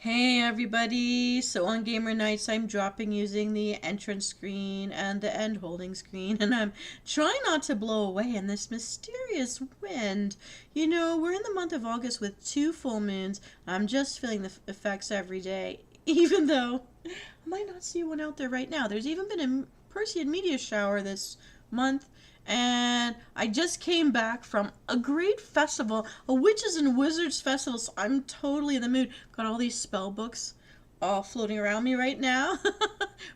Hey everybody! So on Gamer Nights I'm dropping using the entrance screen and the end holding screen, and I'm trying not to blow away in this mysterious wind. You know, we're in the month of August with 2 full moons. I'm just feeling the effects every day, even though I might not see one out there right now. There's even been a Perseid meteor shower this month, and I just came back from a great festival, a witches and wizards festival, so I'm totally in the mood. Got all these spell books all floating around me right now.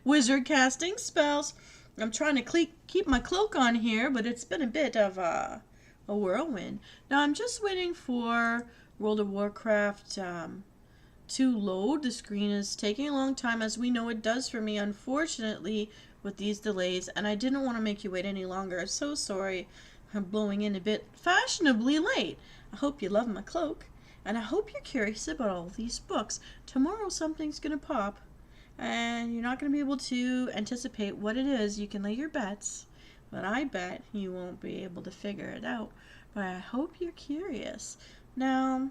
Wizard casting spells. I'm trying to keep my cloak on here, but it's been a bit of a whirlwind. Now I'm just waiting for World of Warcraft to load. The screen is taking a long time, as we know it does for me, unfortunately, with these delays, and I didn't want to make you wait any longer. I'm so sorry I'm blowing in a bit fashionably late. I hope you love my cloak, and I hope you're curious about all these books. Tomorrow something's gonna pop, and you're not gonna be able to anticipate what it is. You can lay your bets, but I bet you won't be able to figure it out. But I hope you're curious. Now,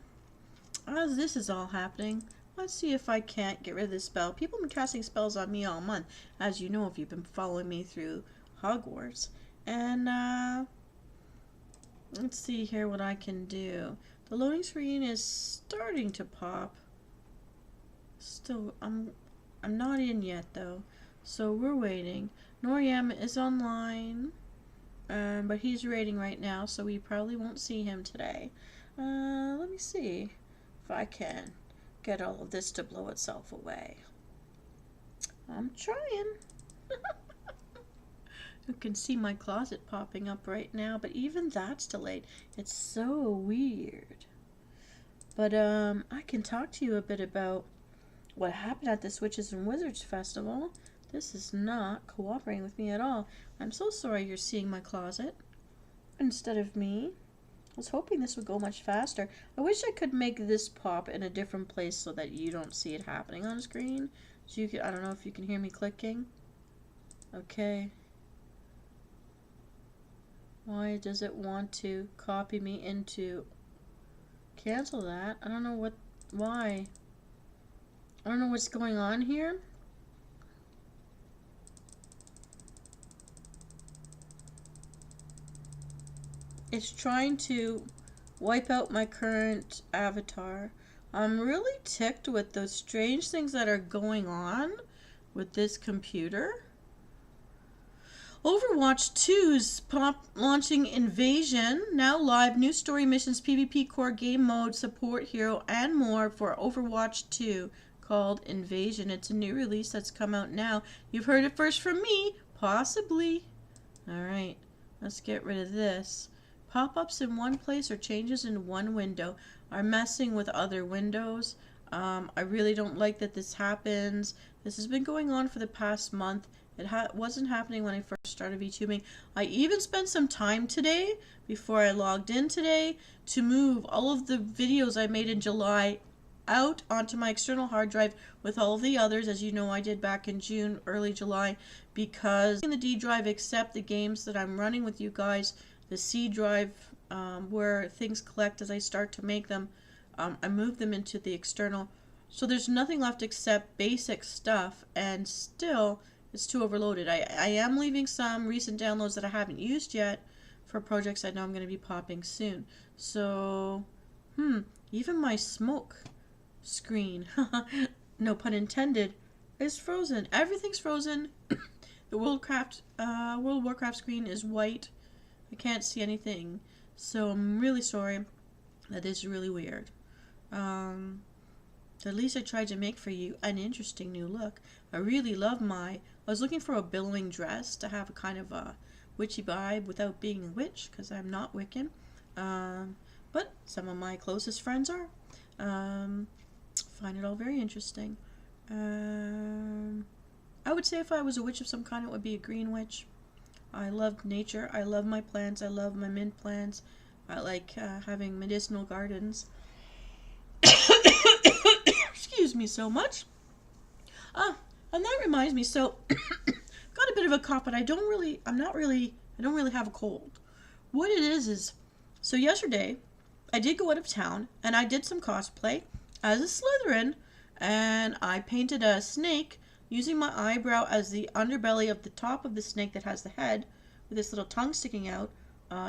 as this is all happening, let's see if I can't get rid of this spell. People have been casting spells on me all month, as you know if you've been following me through Hogwarts. And let's see here what I can do. The loading screen is starting to pop. Still, I'm not in yet though, so we're waiting. Noriam is online, but he's raiding right now, so we probably won't see him today. Let me see if I can get all of this to blow itself away. I'm trying. You can see my closet popping up right now, but even that's delayed. It's so weird. But I can talk to you a bit about what happened at this Witches and Wizards Festival. This is not cooperating with me at all. I'm so sorry you're seeing my closet instead of me. I was hoping this would go much faster. I wish I could make this pop in a different place so that you don't see it happening on screen. So you can, I don't know if you can hear me clicking. Okay. Why does it want to copy me into... Cancel that. I don't know why. I don't know what's going on here. It's trying to wipe out my current avatar. I'm really ticked with those strange things that are going on with this computer. Overwatch 2's launching Invasion, now live, new story missions, PvP core game mode, support hero, and more for Overwatch 2 called Invasion. It's a new release that's come out now. You've heard it first from me, possibly. Alright, let's get rid of this. Pop-ups in one place or changes in one window are messing with other windows. I really don't like that this happens. This has been going on for the past month. It wasn't happening when I first started VTubing. I even spent some time today, before I logged in today, to move all of the videos I made in July out onto my external hard drive with all of the others, as you know I did back in June, early July, because in the D drive, except the games that I'm running with you guys, the C drive, where things collect as I start to make them, I move them into the external. So there's nothing left except basic stuff, and still it's too overloaded. I am leaving some recent downloads that I haven't used yet for projects I know I'm going to be popping soon. So, even my smoke screen, no pun intended, is frozen. Everything's frozen. The World of Warcraft screen is white. I can't see anything, so I'm really sorry. That is really weird. At least I tried to make for you an interesting new look. I really love I was looking for a billowing dress to have a kind of a witchy vibe without being a witch, because I'm not Wiccan. But some of my closest friends are. Find it all very interesting. I would say if I was a witch of some kind, it would be a green witch. I love nature. I love my plants. I love my mint plants. I like having medicinal gardens. Excuse me so much. And that reminds me, so got a bit of a cough, but I don't really have a cold. What it is, so yesterday I did go out of town and I did some cosplay as a Slytherin, and I painted a snake using my eyebrow as the underbelly of the top of the snake that has the head with this little tongue sticking out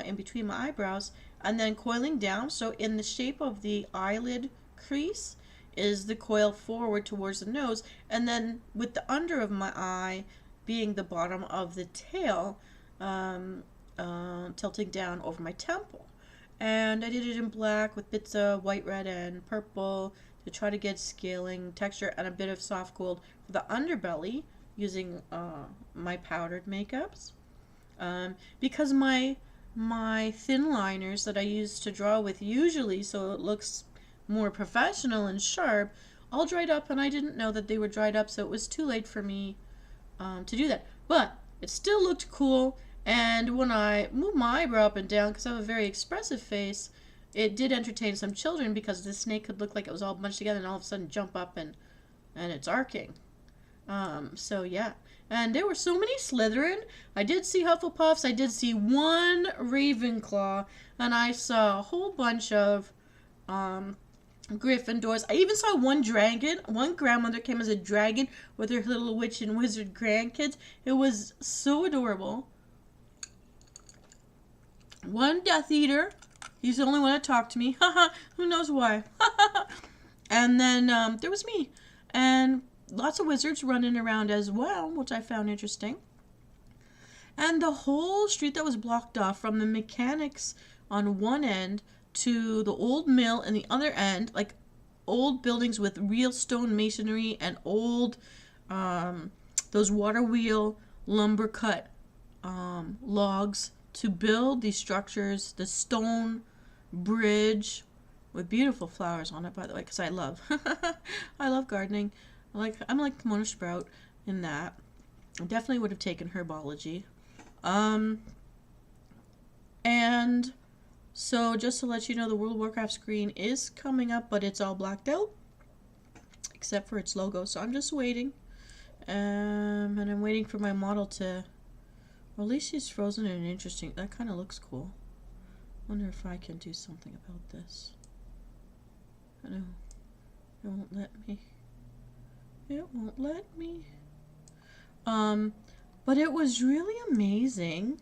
in between my eyebrows, and then coiling down. So in the shape of the eyelid crease is the coil forward towards the nose, and then with the under of my eye being the bottom of the tail, tilting down over my temple. And I did it in black with bits of white, red, and purple to try to get scaling texture and a bit of soft gold for the underbelly using my powdered makeups. Because my thin liners that I use to draw with usually so it looks more professional and sharp all dried up, and I didn't know that they were dried up, so it was too late for me to do that. But it still looked cool, and when I moved my eyebrow up and down, because I have a very expressive face, it did entertain some children because the snake could look like it was all bunched together and all of a sudden jump up and it's arcing. So yeah. And there were so many Slytherin. I did see Hufflepuffs. I did see one Ravenclaw. And I saw a whole bunch of Gryffindors. I even saw one dragon. One grandmother came as a dragon with her little witch and wizard grandkids. It was so adorable. One Death Eater. He's the only one that talked to me. Haha. Who knows why. And then there was me. And lots of wizards running around as well, which I found interesting. And the whole street that was blocked off from the mechanics on one end to the old mill in the other end, like old buildings with real stone masonry and old those water wheel lumber cut logs to build these structures, the stone bridge with beautiful flowers on it, by the way, because I love I love gardening. I'm like Mona Sprout in that. I definitely would have taken herbology. And so just to let you know, the World of Warcraft screen is coming up, but it's all blacked out except for its logo. So I'm just waiting. And I'm waiting for my model to, well, at least she's frozen and interesting. That kind of looks cool. Wonder if I can do something about this. I know. It won't let me. It won't let me. But it was really amazing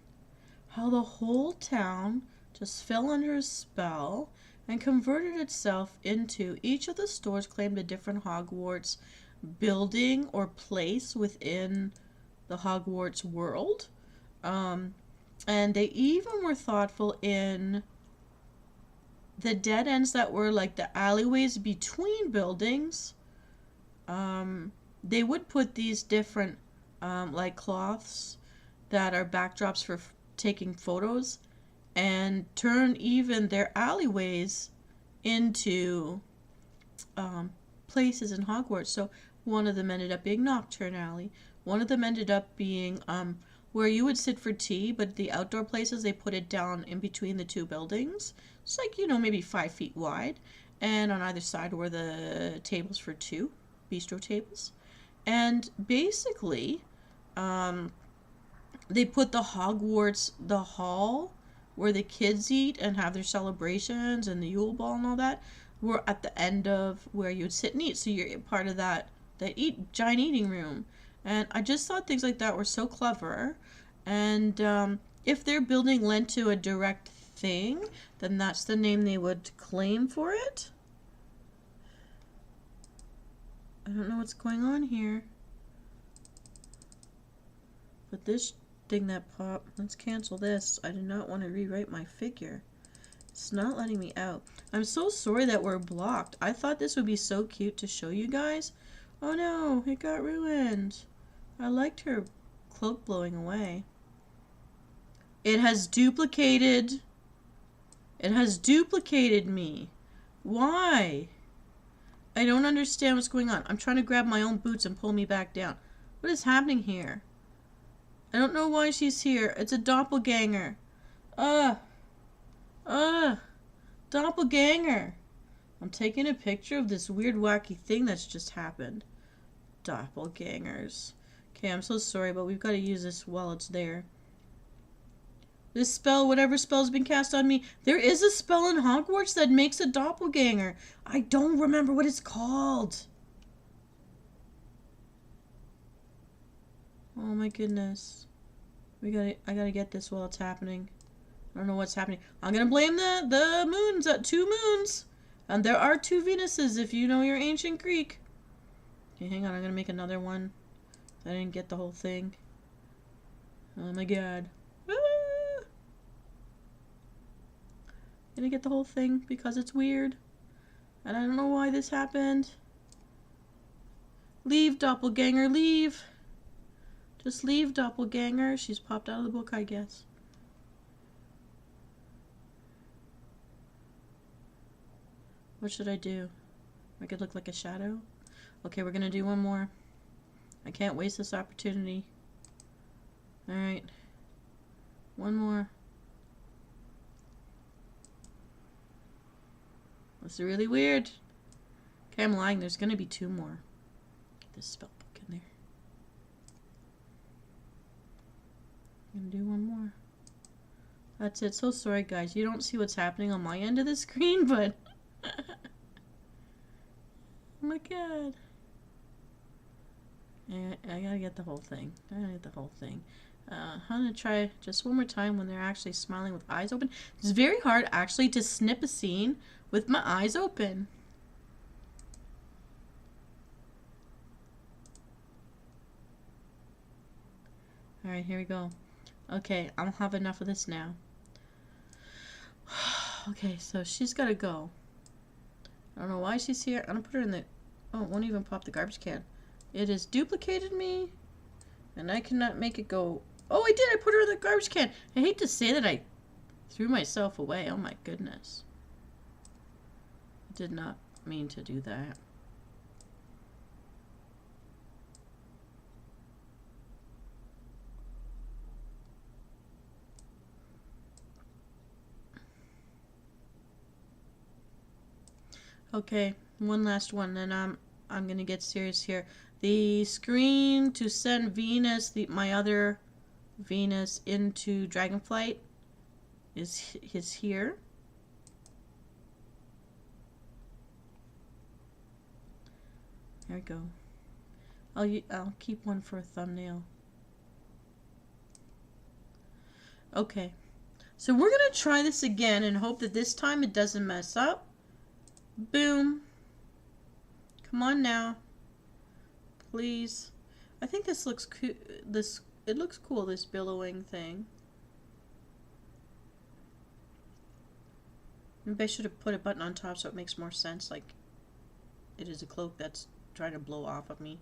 how the whole town just fell under a spell and converted itself into, each of the stores claimed a different Hogwarts building or place within the Hogwarts world. And they even were thoughtful in the dead ends that were like the alleyways between buildings. They would put these different like cloths that are backdrops for taking photos and turn even their alleyways into places in Hogwarts. So one of them ended up being Nocturne Alley. One of them ended up being where you would sit for tea, but the outdoor places, they put it down in between the two buildings. It's like, you know, maybe 5 feet wide. And on either side were the tables for two, bistro tables. And basically, they put the Hogwarts, the hall, where the kids eat and have their celebrations and the Yule Ball and all that, were at the end of where you'd sit and eat. So you're part of that giant eating room. And I just thought things like that were so clever. And if their building lent to a direct thing, then that's the name they would claim for it. I don't know what's going on here. But this thing that popped, let's cancel this. I do not want to rewrite my figure. It's not letting me out. I'm so sorry that we're blocked. I thought this would be so cute to show you guys. Oh no, it got ruined. I liked her cloak blowing away. It has duplicated. It has duplicated me. Why? I don't understand what's going on. I'm trying to grab my own boots and pull me back down. What is happening here? I don't know why she's here. It's a doppelganger. Doppelganger. I'm taking a picture of this weird wacky thing that's just happened. Doppelgangers. Okay, I'm so sorry, but we've got to use this while it's there. This spell, whatever spell's been cast on me, there is a spell in Hogwarts that makes a doppelganger. I don't remember what it's called. Oh my goodness. I gotta get this while it's happening. I don't know what's happening. I'm gonna blame the moons, 2 moons. And there are 2 Venuses if you know your ancient Greek. Okay, hang on, I'm gonna make another one. I didn't get the whole thing. Oh my god. Ah! Didn't get the whole thing because it's weird. And I don't know why this happened. Leave, doppelganger, leave. Just leave, doppelganger. She's popped out of the book, I guess. What should I do? I could look like a shadow. Okay, we're gonna do one more. I can't waste this opportunity. Alright. One more. That's really weird. Okay, I'm lying. There's gonna be 2 more. Get this spell book in there. I'm gonna do one more. That's it. So sorry, guys. You don't see what's happening on my end of the screen, but... Oh my god. I gotta get the whole thing. I gotta get the whole thing. I'm gonna try just one more time when they're actually smiling with eyes open. It's very hard actually to snip a scene with my eyes open. Alright, here we go. Okay, I'll have enough of this now. Okay, so she's gotta go. I don't know why she's here. I'm gonna put her in the... Oh, it won't even pop the garbage can. It has duplicated me, and I cannot make it go... Oh, I did! I put her in the garbage can! I hate to say that I threw myself away. Oh my goodness. I did not mean to do that. Okay, one last one, and I'm gonna get serious here. The screen to send Venus, my other Venus, into Dragonflight is here. There we go. I'll keep one for a thumbnail. Okay, so we're gonna try this again and hope that this time it doesn't mess up. Boom. Come on now. Please. I think this looks cool. It looks cool, this billowing thing. Maybe I should have put a button on top so it makes more sense, like it is a cloak that's trying to blow off of me.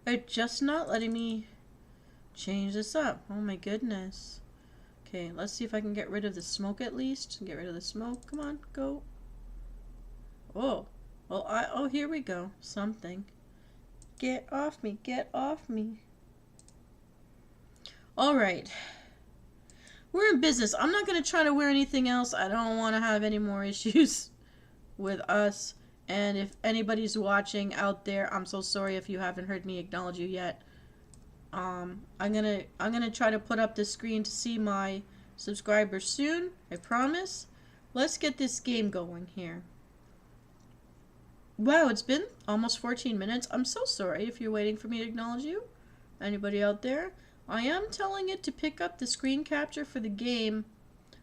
They're just not letting me change this up. Oh my goodness. Okay, let's see if I can get rid of the smoke at least. Get rid of the smoke. Come on, go. Oh, well, oh, here we go. Something. Get off me, get off me. All right. We're in business. I'm not going to try to wear anything else. I don't want to have any more issues with us. And if anybody's watching out there, I'm so sorry if you haven't heard me acknowledge you yet. I'm gonna try to put up the screen to see my subscribers soon. I promise. Let's get this game going here. Wow, it's been almost 14 minutes. I'm so sorry if you're waiting for me to acknowledge you. Anybody out there? I am telling it to pick up the screen capture for the game.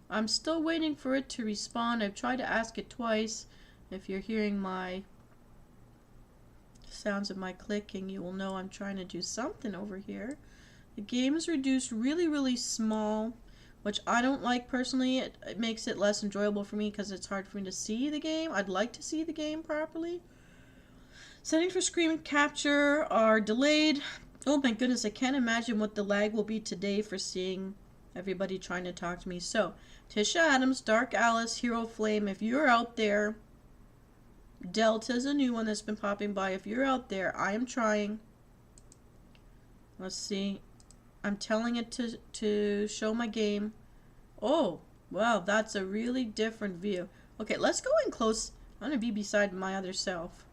I'm still waiting for it to respond. I've tried to ask it twice. If you're hearing my sounds of my clicking, you will know I'm trying to do something over here. The game is reduced really, really small, which I don't like personally. It makes it less enjoyable for me because it's hard for me to see the game. I'd like to see the game properly. Settings for screen capture are delayed. Oh my goodness, I can't imagine what the lag will be today for seeing everybody trying to talk to me. So, Tisha Adams, Dark Alice, Hero Flame, if you're out there, Delta's a new one that's been popping by. If you're out there, I am trying. Let's see. I'm telling it to show my game. Oh, wow, that's a really different view. Okay, let's go in close. I'm going to be beside my other self.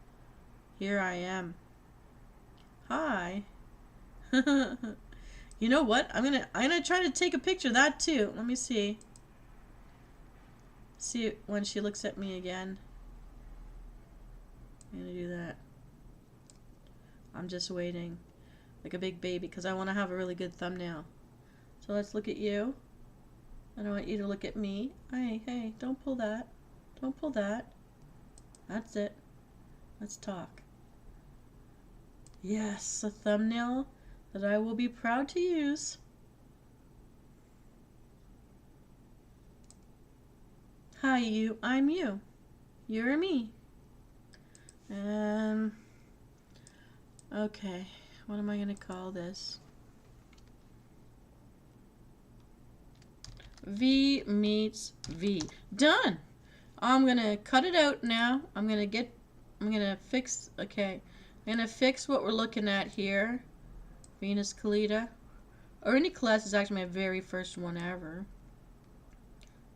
Here I am. Hi. You know what? I'm gonna try to take a picture of that too. Let me see. See when she looks at me again. I'm gonna do that. I'm just waiting. like a big baby because I want to have a really good thumbnail. So let's look at you. And I want you to look at me. Hey, hey, don't pull that. Don't pull that. That's it. Let's talk. Yes, a thumbnail that I will be proud to use. Hi, you. I'm you. You're me. Okay. What am I going to call this? V meets V. Done. I'm going to cut it out now. I'm going to fix, okay. I'm going to fix what we're looking at here. Venus Callida. Ernie Celeste is actually my very first one ever.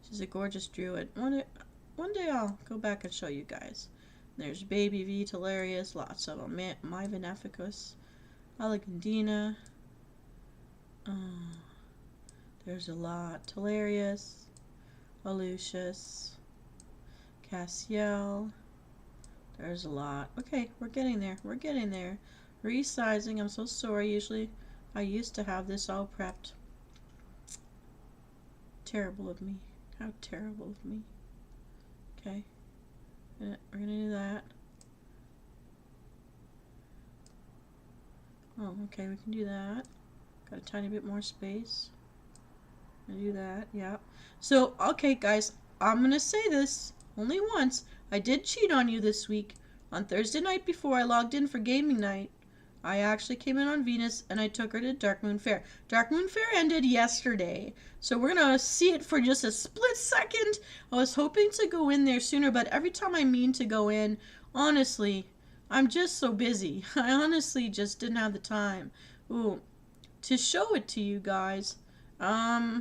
She's a gorgeous druid. One day I'll go back and show you guys. There's Baby V, Talarius, lots of them. My Veneficus, Allegandina. There's a lot. Talarius, Alucius, Cassiel. There's a lot. Okay, we're getting there. We're getting there. Resizing. I'm so sorry. Usually, I used to have this all prepped. Terrible of me. How terrible of me. Okay. We're gonna do that. Oh, okay, we can do that. Got a tiny bit more space. I do that, yeah. So, okay, guys, I'm gonna say this only once. I did cheat on you this week. On Thursday night before I logged in for gaming night, I actually came in on Venus and I took her to Dark Moon Fair. Dark Moon Fair ended yesterday, so we're gonna see it for just a split second. I was hoping to go in there sooner, but every time I mean to go in, honestly, I'm just so busy. I honestly just didn't have the time. Ooh, to show it to you guys. I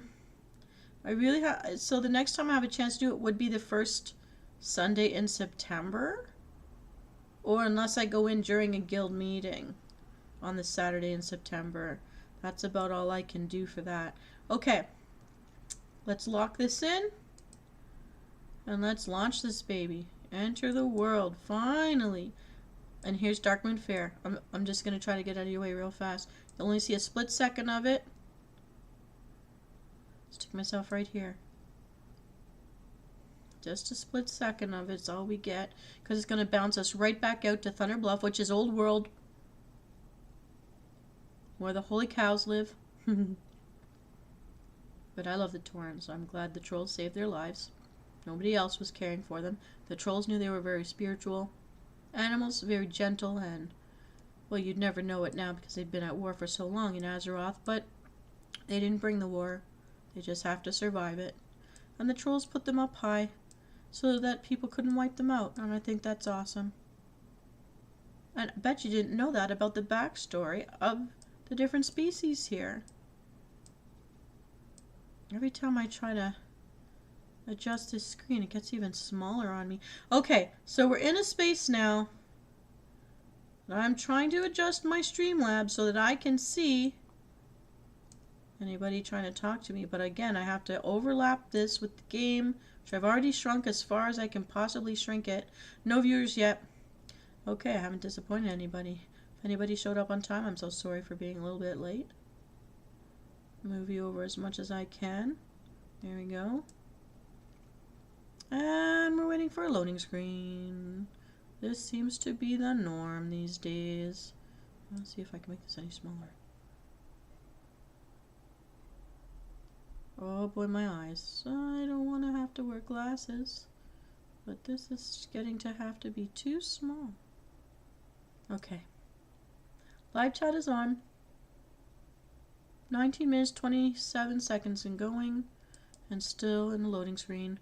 really have. So the next time I have a chance to do it would be the first Sunday in September, or unless I go in during a guild meeting on the Saturday in September. That's about all I can do for that. Okay, let's lock this in and let's launch this baby. Enter the world, finally. And here's Dark Moon Fair. I'm just gonna try to get out of your way real fast. You'll only see a split second of it. Stick myself right here. Just a split second of it's all we get, because it's going to bounce us right back out to Thunder Bluff, which is Old World, where the holy cows live. But I love the Torrens, so I'm glad the trolls saved their lives. Nobody else was caring for them. The trolls knew they were very spiritual animals, very gentle, and, well, you'd never know it now because they'd been at war for so long in Azeroth, but they didn't bring the war. They just have to survive it. And the trolls put them up high so that people couldn't wipe them out, and I think that's awesome. And I bet you didn't know that about the backstory of the different species here. Every time I try to adjust this screen, it gets even smaller on me. Okay, so we're in a space now. I'm trying to adjust my Streamlabs so that I can see anybody trying to talk to me, but again, I have to overlap this with the game, which I've already shrunk as far as I can possibly shrink it. No viewers yet. Okay, I haven't disappointed anybody. If anybody showed up on time, I'm so sorry for being a little bit late. Move you over as much as I can. There we go. And we're waiting for a loading screen. This seems to be the norm these days. Let's see if I can make this any smaller. Oh boy, my eyes. I don't want to have to wear glasses. But this is getting to have to be too small. Okay. Live chat is on. 19 minutes, 27 seconds and going. And still in the loading screen.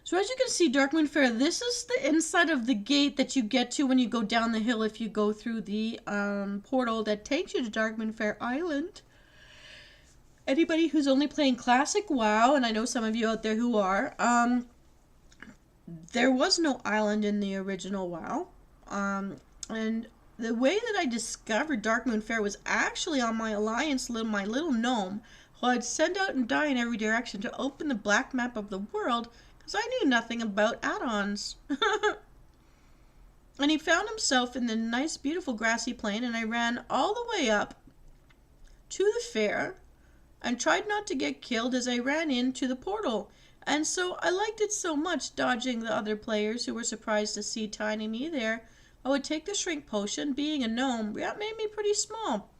So as you can see, Dark Moon Fair, this is the inside of the gate that you get to when you go down the hill if you go through the portal that takes you to Dark Moon Fair Island. Anybody who's only playing Classic WoW, and I know some of you out there who are, there was no island in the original WoW. And the way that I discovered Dark Moon Fair was actually on my Alliance, my little gnome, who I'd send out and die in every direction to open the black map of the world, because I knew nothing about add-ons. And he found himself in the nice, beautiful grassy plain, and I ran all the way up to the fair and tried not to get killed as I ran into the portal. And so I liked it so much, dodging the other players who were surprised to see tiny me there. I would take the shrink potion. Being a gnome, that made me pretty small.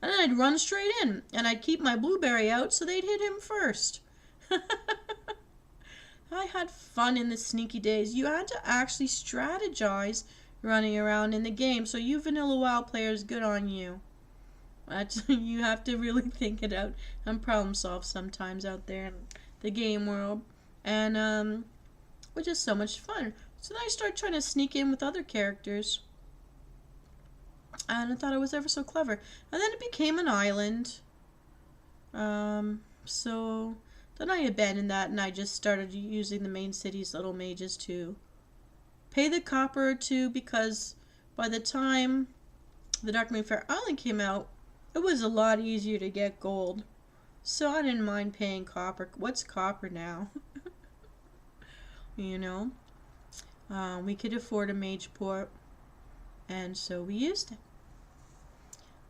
And then I'd run straight in, and I'd keep my blueberry out so they'd hit him first. I had fun in the sneaky days. You had to actually strategize running around in the game, so you Vanilla WoW players, good on you. You have to really think it out and problem solve sometimes out there in the game world, and which is so much fun. So then I started trying to sneak in with other characters, and I thought I was ever so clever. And then it became an island. So then I abandoned that, and I just started using the main city's little mages to pay the copper to, because by the time the Darkmoon Fair Island came out, it was a lot easier to get gold. So I didn't mind paying copper. What's copper now? You know? We could afford a mage port, and so we used it.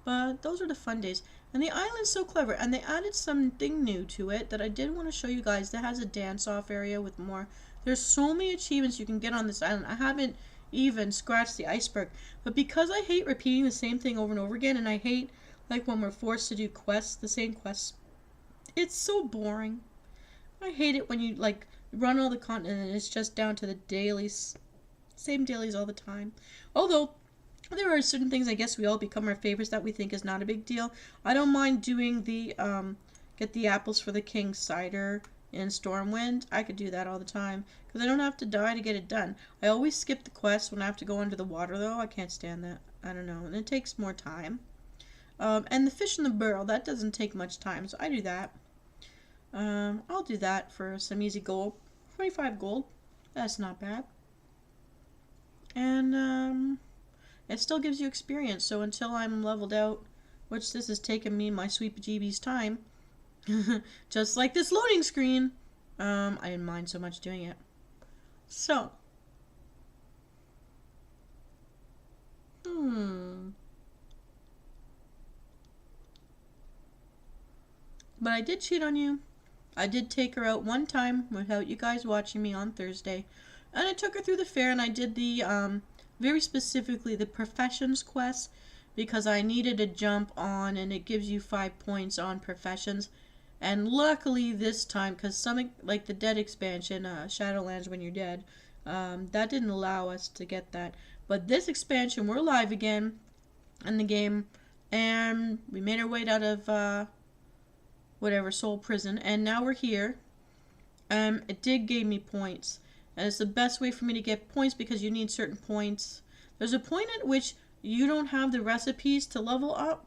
But those are the fun days. And the island's so clever, and they added something new to it that I did want to show you guys. That has a dance-off area with more. There's so many achievements you can get on this island. I haven't even scratched the iceberg. But because I hate repeating the same thing over and over again, and I hate like when we're forced to do quests, the same quests, it's so boring. I hate it when you like run all the content and it's just down to the dailies. Same dailies all the time. Although there are certain things I guess we all become our favorites that we think is not a big deal. I don't mind doing the get the apples for the king's cider in Stormwind. I could do that all the time because I don't have to die to get it done. I always skip the quest when I have to go under the water though. I can't stand that. I don't know. And it takes more time. And the fish in the barrel, that doesn't take much time, so I do that. I'll do that for some easy gold. 25 gold. That's not bad. And it still gives you experience, so until I'm leveled out, which this has taken me my sweet bejeebies time, just like this loading screen, I didn't mind so much doing it. So, but I did cheat on you. I did take her out one time without you guys watching me on Thursday. And I took her through the fair, and I did the, very specifically the professions quest, because I needed a jump on, and it gives you 5 points on professions. And luckily this time, because some, like the Dead expansion, Shadowlands When You're Dead, that didn't allow us to get that. But this expansion, we're live again in the game, and we made our way out of, whatever, Soul Prison, and now we're here. It did give me points, and it's the best way for me to get points because you need certain points. There's a point at which you don't have the recipes to level up,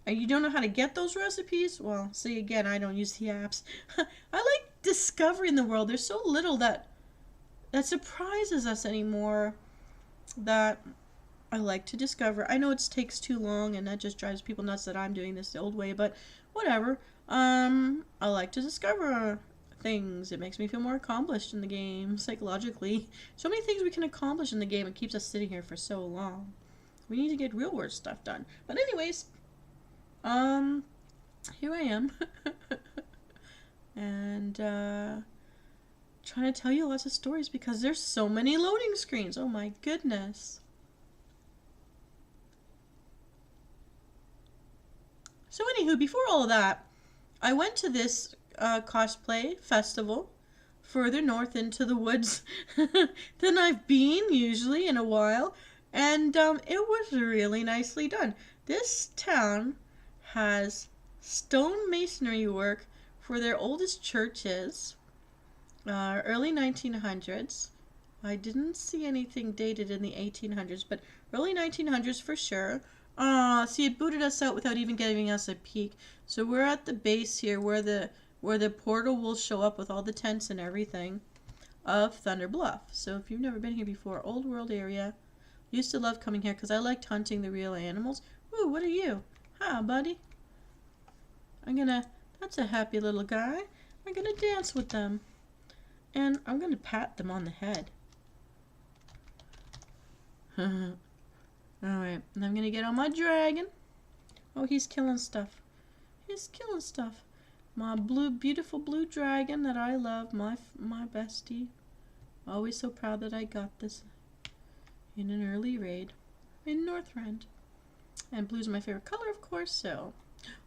and you don't know how to get those recipes. Well, see, again, I don't use the apps. I like discovering the world. There's so little that surprises us anymore that I like to discover. I know it takes too long, and that just drives people nuts that I'm doing this the old way, but whatever. I like to discover things. It makes me feel more accomplished in the game, psychologically. So many things we can accomplish in the game. It keeps us sitting here for so long. We need to get real world stuff done. But anyways, here I am. And, trying to tell you lots of stories because there's so many loading screens. Oh my goodness. So anywho, before all of that, I went to this cosplay festival further north into the woods than I've been usually in a while, and it was really nicely done. This town has stone masonry work for their oldest churches, early 1900s. I didn't see anything dated in the 1800s, but early 1900s for sure. See, it booted us out without even giving us a peek. So we're at the base here where the portal will show up with all the tents and everything of Thunder Bluff. So if you've never been here before, old world area. Used to love coming here because I liked hunting the real animals. Ooh, what are you? Hi, buddy. That's a happy little guy. I'm gonna dance with them. And I'm gonna pat them on the head. Alright, and I'm gonna get on my dragon. Oh, he's killing stuff. He's killing stuff. My beautiful blue dragon that I love, my bestie. Always so proud that I got this in an early raid in Northrend. And blue's my favorite color, of course, so...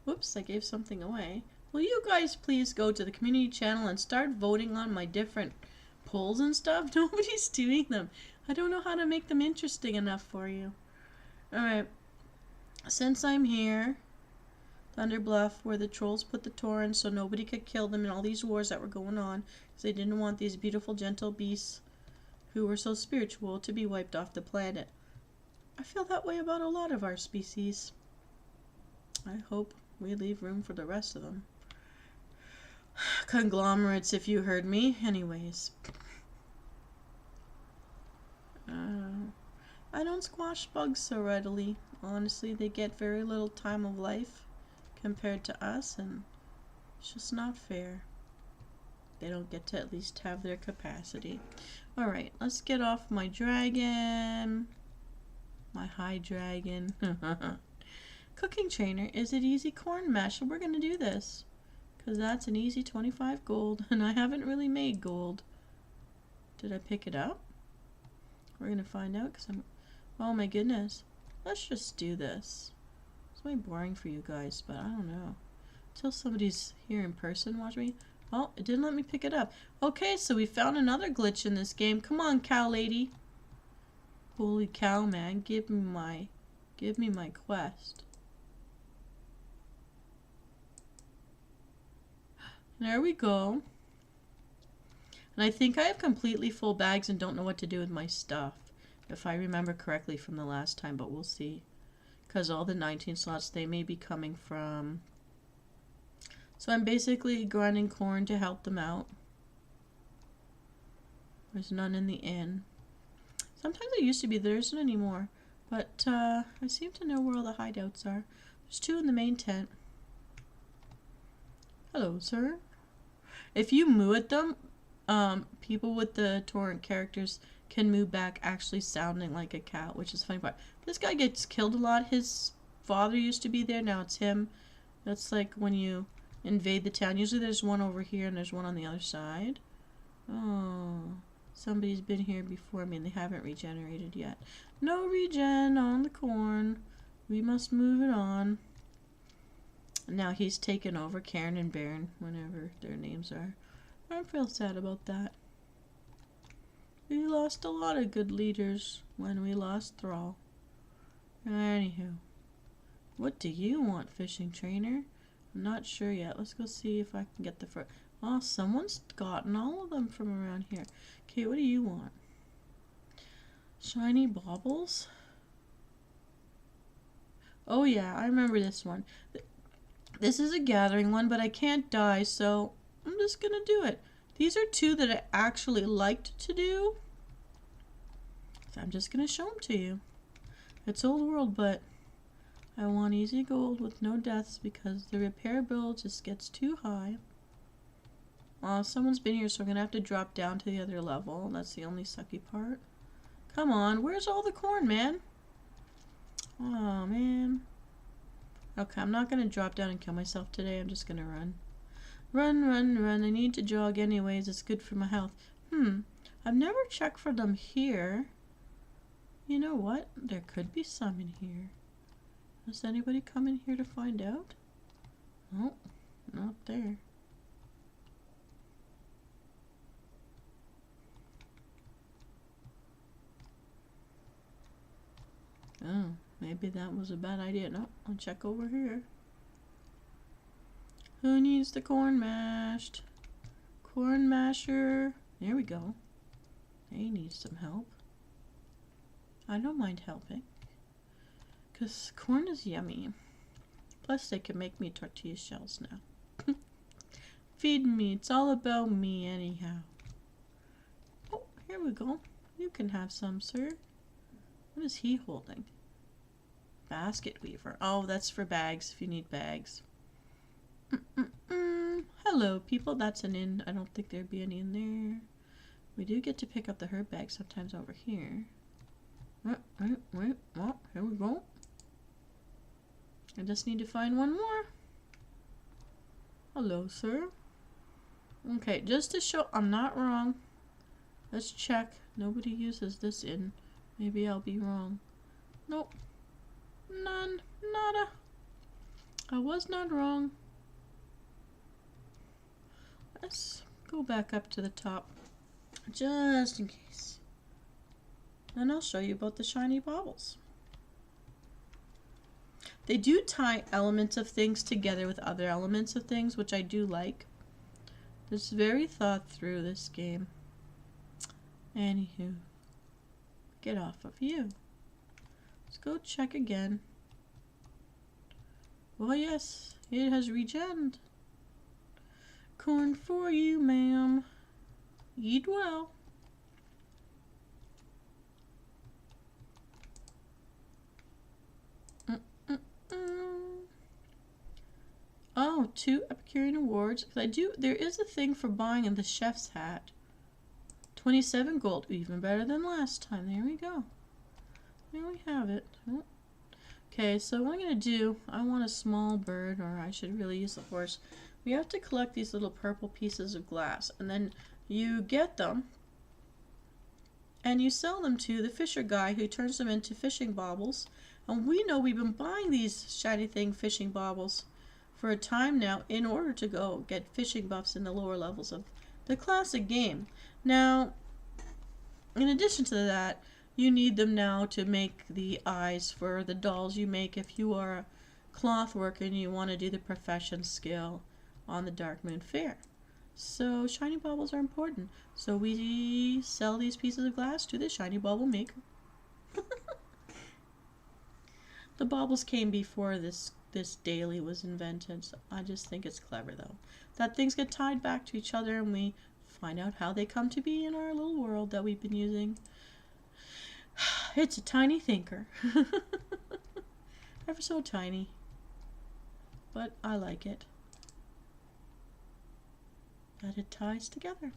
Whoops, I gave something away. Will you guys please go to the community channel and start voting on my different polls and stuff? Nobody's doing them. I don't know how to make them interesting enough for you. Alright. Since I'm here, Thunder Bluff, where the trolls put the torrents so nobody could kill them in all these wars that were going on, because they didn't want these beautiful, gentle beasts who were so spiritual to be wiped off the planet. I feel that way about a lot of our species. I hope we leave room for the rest of them. Conglomerates, if you heard me. Anyways. I don't squash bugs so readily. Honestly, they get very little time of life compared to us, and it's just not fair. They don't get to at least have their capacity. Alright, let's get off my dragon. My high dragon. Cooking trainer. Is it easy corn mash? So we're going to do this. Because that's an easy 25 gold. And I haven't really made gold. Did I pick it up? We're going to find out because I'm... Oh my goodness. Let's just do this. It's way boring for you guys, but I don't know. Until somebody's here in person, watch me. Oh, it didn't let me pick it up. Okay, so we found another glitch in this game. Come on, cow lady. Holy cow, man. Give me my quest. There we go. And I think I have completely full bags and don't know what to do with my stuff. If I remember correctly from the last time, but we'll see. Because all the 19 slots, they may be coming from... So I'm basically grinding corn to help them out. There's none in the inn. Sometimes there used to be, there isn't anymore. But I seem to know where all the hideouts are. There's 2 in the main tent. Hello, sir. If you moo at them, people with the torrent characters can moo back actually sounding like a cat, which is funny part. This guy gets killed a lot. His father used to be there, now it's him. That's like when you invade the town. Usually there's one over here and there's one on the other side. Oh, somebody's been here before me and they haven't regenerated yet. No regen on the corn. We must move it on. Now he's taken over Karen and Baron, whenever their names are. I feel sad about that. We lost a lot of good leaders when we lost Thrall. Anywho, what do you want, fishing trainer? I'm not sure yet. Let's go see if I can get the first. Oh, someone's gotten all of them from around here. Okay, what do you want? Shiny baubles? Oh yeah, I remember this one. This is a gathering one, but I can't die, so I'm just gonna do it. These are 2 that I actually liked to do. So I'm just gonna show them to you. It's old world, but I want easy gold with no deaths because the repair bill just gets too high. Someone's been here, so I'm gonna have to drop down to the other level. That's the only sucky part. Come on, where's all the corn, man? Oh, man. Okay, I'm not gonna drop down and kill myself today. I'm just gonna run. Run, run, run. I need to jog anyways. It's good for my health. I've never checked for them here. You know what? There could be some in here. Does anybody come in here to find out? Oh, not there. Oh, maybe that was a bad idea. No, I'll check over here. Who needs the corn mashed? Corn masher. There we go. They need some help. I don't mind helping. Because corn is yummy. Plus they can make me tortilla shells now. Feed me. It's all about me anyhow. Oh, here we go. You can have some, sir. What is he holding? Basket weaver. Oh, that's for bags if you need bags. Hello, people. That's an inn. I don't think there'd be any in there. We do get to pick up the herb bag sometimes over here. Wait. Oh, here we go. I just need to find one more. Hello, sir. Okay, just to show I'm not wrong. Let's check. Nobody uses this in. Maybe I'll be wrong. Nope. None. Nada. I was not wrong. Let's go back up to the top. Just in case. Then I'll show you about the shiny baubles. They do tie elements of things together with other elements of things, which I do like. It's very thought through, this game. Anywho, get off of you. Let's go check again. Oh yes, it has regened. Corn for you, ma'am. Eat well. Oh, 2 Epicurean awards. There is a thing for buying in the chef's hat. 27 gold, even better than last time. There we go. There we have it. Oh. Okay, so what I'm going to do, I want a small bird, or I should really use the horse. We have to collect these little purple pieces of glass, and then you get them, and you sell them to the fisher guy who turns them into fishing baubles. And we know we've been buying these shiny thing fishing baubles for a time now in order to go get fishing buffs in the lower levels of the classic game. Now, in addition to that, you need them now to make the eyes for the dolls you make if you are a cloth worker and you want to do the profession skill on the Dark Moon Fair. So shiny baubles are important. So we sell these pieces of glass to the shiny bauble maker. The baubles came before this daily was invented. So I just think it's clever though, that things get tied back to each other and we find out how they come to be in our little world that we've been using. It's a tiny thinker. Ever so tiny. But I like it. That it ties together.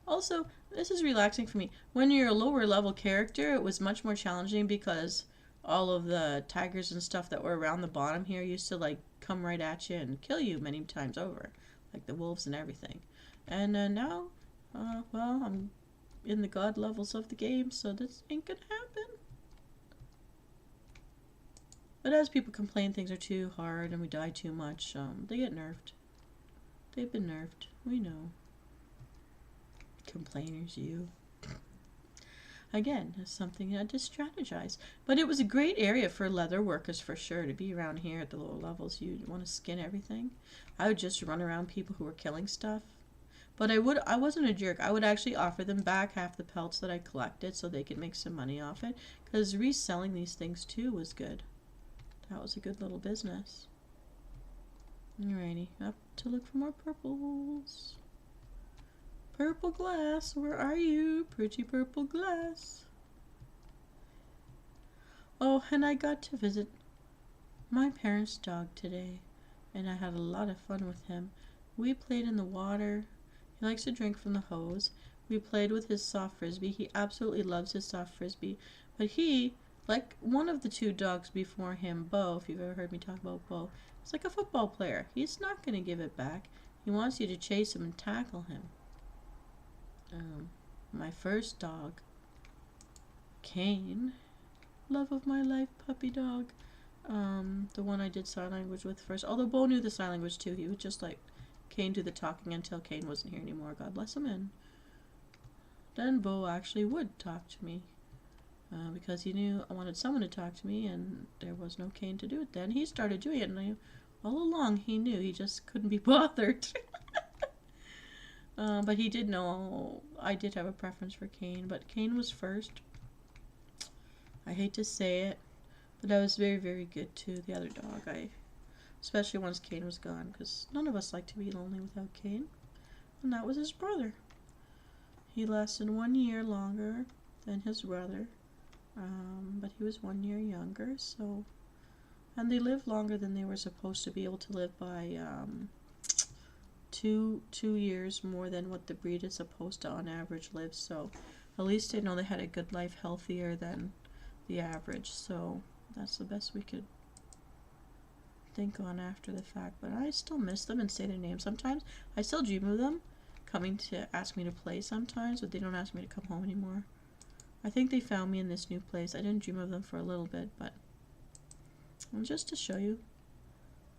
Also, this is relaxing for me. When you're a lower level character, it was much more challenging because all of the tigers and stuff that were around the bottom here used to like come right at you and kill you many times over. Like the wolves and everything. And now, well, I'm in the god levels of the game, so this ain't gonna happen. But as people complain things are too hard and we die too much, they get nerfed. They've been nerfed. We know. Complainers, you. Again, it's something I had to strategize. But it was a great area for leather workers for sure, to be around here at the lower levels. You want to skin everything. I would just run around people who were killing stuff. But I wasn't a jerk. I would actually offer them back half the pelts that I collected so they could make some money off it. Because reselling these things too was good. That was a good little business. Alrighty, up to look for more purples. Purple glass, where are you? Pretty purple glass. Oh, and I got to visit my parents' dog today. And I had a lot of fun with him. We played in the water. He likes to drink from the hose. We played with his soft frisbee. He absolutely loves his soft frisbee. But he, like one of the 2 dogs before him, Bo, if you've ever heard me talk about Bo, he's like a football player. He's not going to give it back. He wants you to chase him and tackle him. My first dog, Kane, love of my life, puppy dog. The one I did sign language with first. Although Bo knew the sign language too. He would just like Kane do the talking until Kane wasn't here anymore. God bless him. And then Bo actually would talk to me. Because he knew I wanted someone to talk to me and there was no Kane to do it then. He started doing it and all along he knew, he just couldn't be bothered. But he did know I did have a preference for Kane, but Kane was first. I hate to say it, but I was very, very good to the other dog. Especially once Kane was gone, because none of us like to be lonely without Kane. And that was his brother. He lasted 1 year longer than his brother. But he was 1 year younger, so, and they lived longer than they were supposed to be able to live by 2 years more than what the breed is supposed to on average live. So At least I know they had a good life, healthier than the average, so that's the best we could think on after the fact. But I still miss them and say their names sometimes. I still dream of them coming to ask me to play sometimes, but they don't ask me to come home anymore. I think they found me in this new place. I didn't dream of them for a little bit, but just to show you,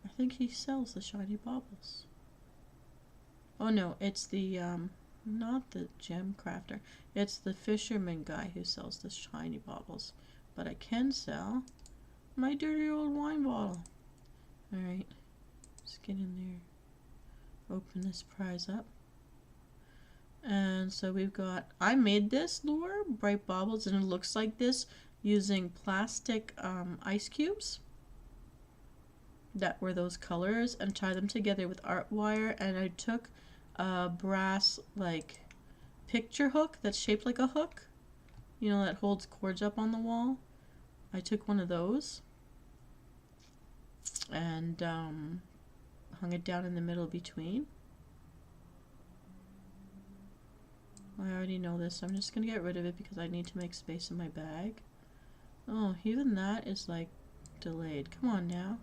I think he sells the shiny baubles. Oh no, it's the not the gem crafter. It's the fisherman guy who sells the shiny baubles. But I can sell my dirty old wine bottle. Alright, let's get in there. Open this prize up. And so we've got, I made this lure, bright baubles, and it looks like this using plastic ice cubes that were those colors, and tie them together with art wire. And I took a brass like picture hook that's shaped like a hook, you know, that holds cords up on the wall. I took one of those and hung it down in the middle between. I already know this, so I'm just gonna get rid of it because I need to make space in my bag. Oh, even that is like delayed. Come on now.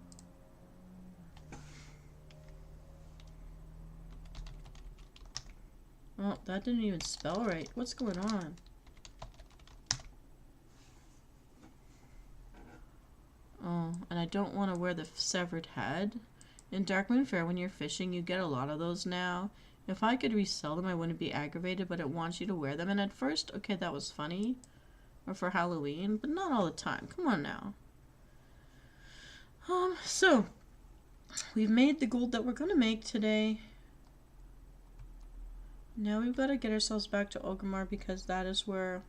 Oh, that didn't even spell right. What's going on? Oh, and I don't want to wear the severed head. In Dark Moon Fair, when you're fishing, you get a lot of those now. If I could resell them, I wouldn't be aggravated, but it wants you to wear them. And at first, okay, that was funny. Or for Halloween, but not all the time. Come on now. So, we've made the gold that we're going to make today. Now we've got to get ourselves back to Orgrimmar because that is where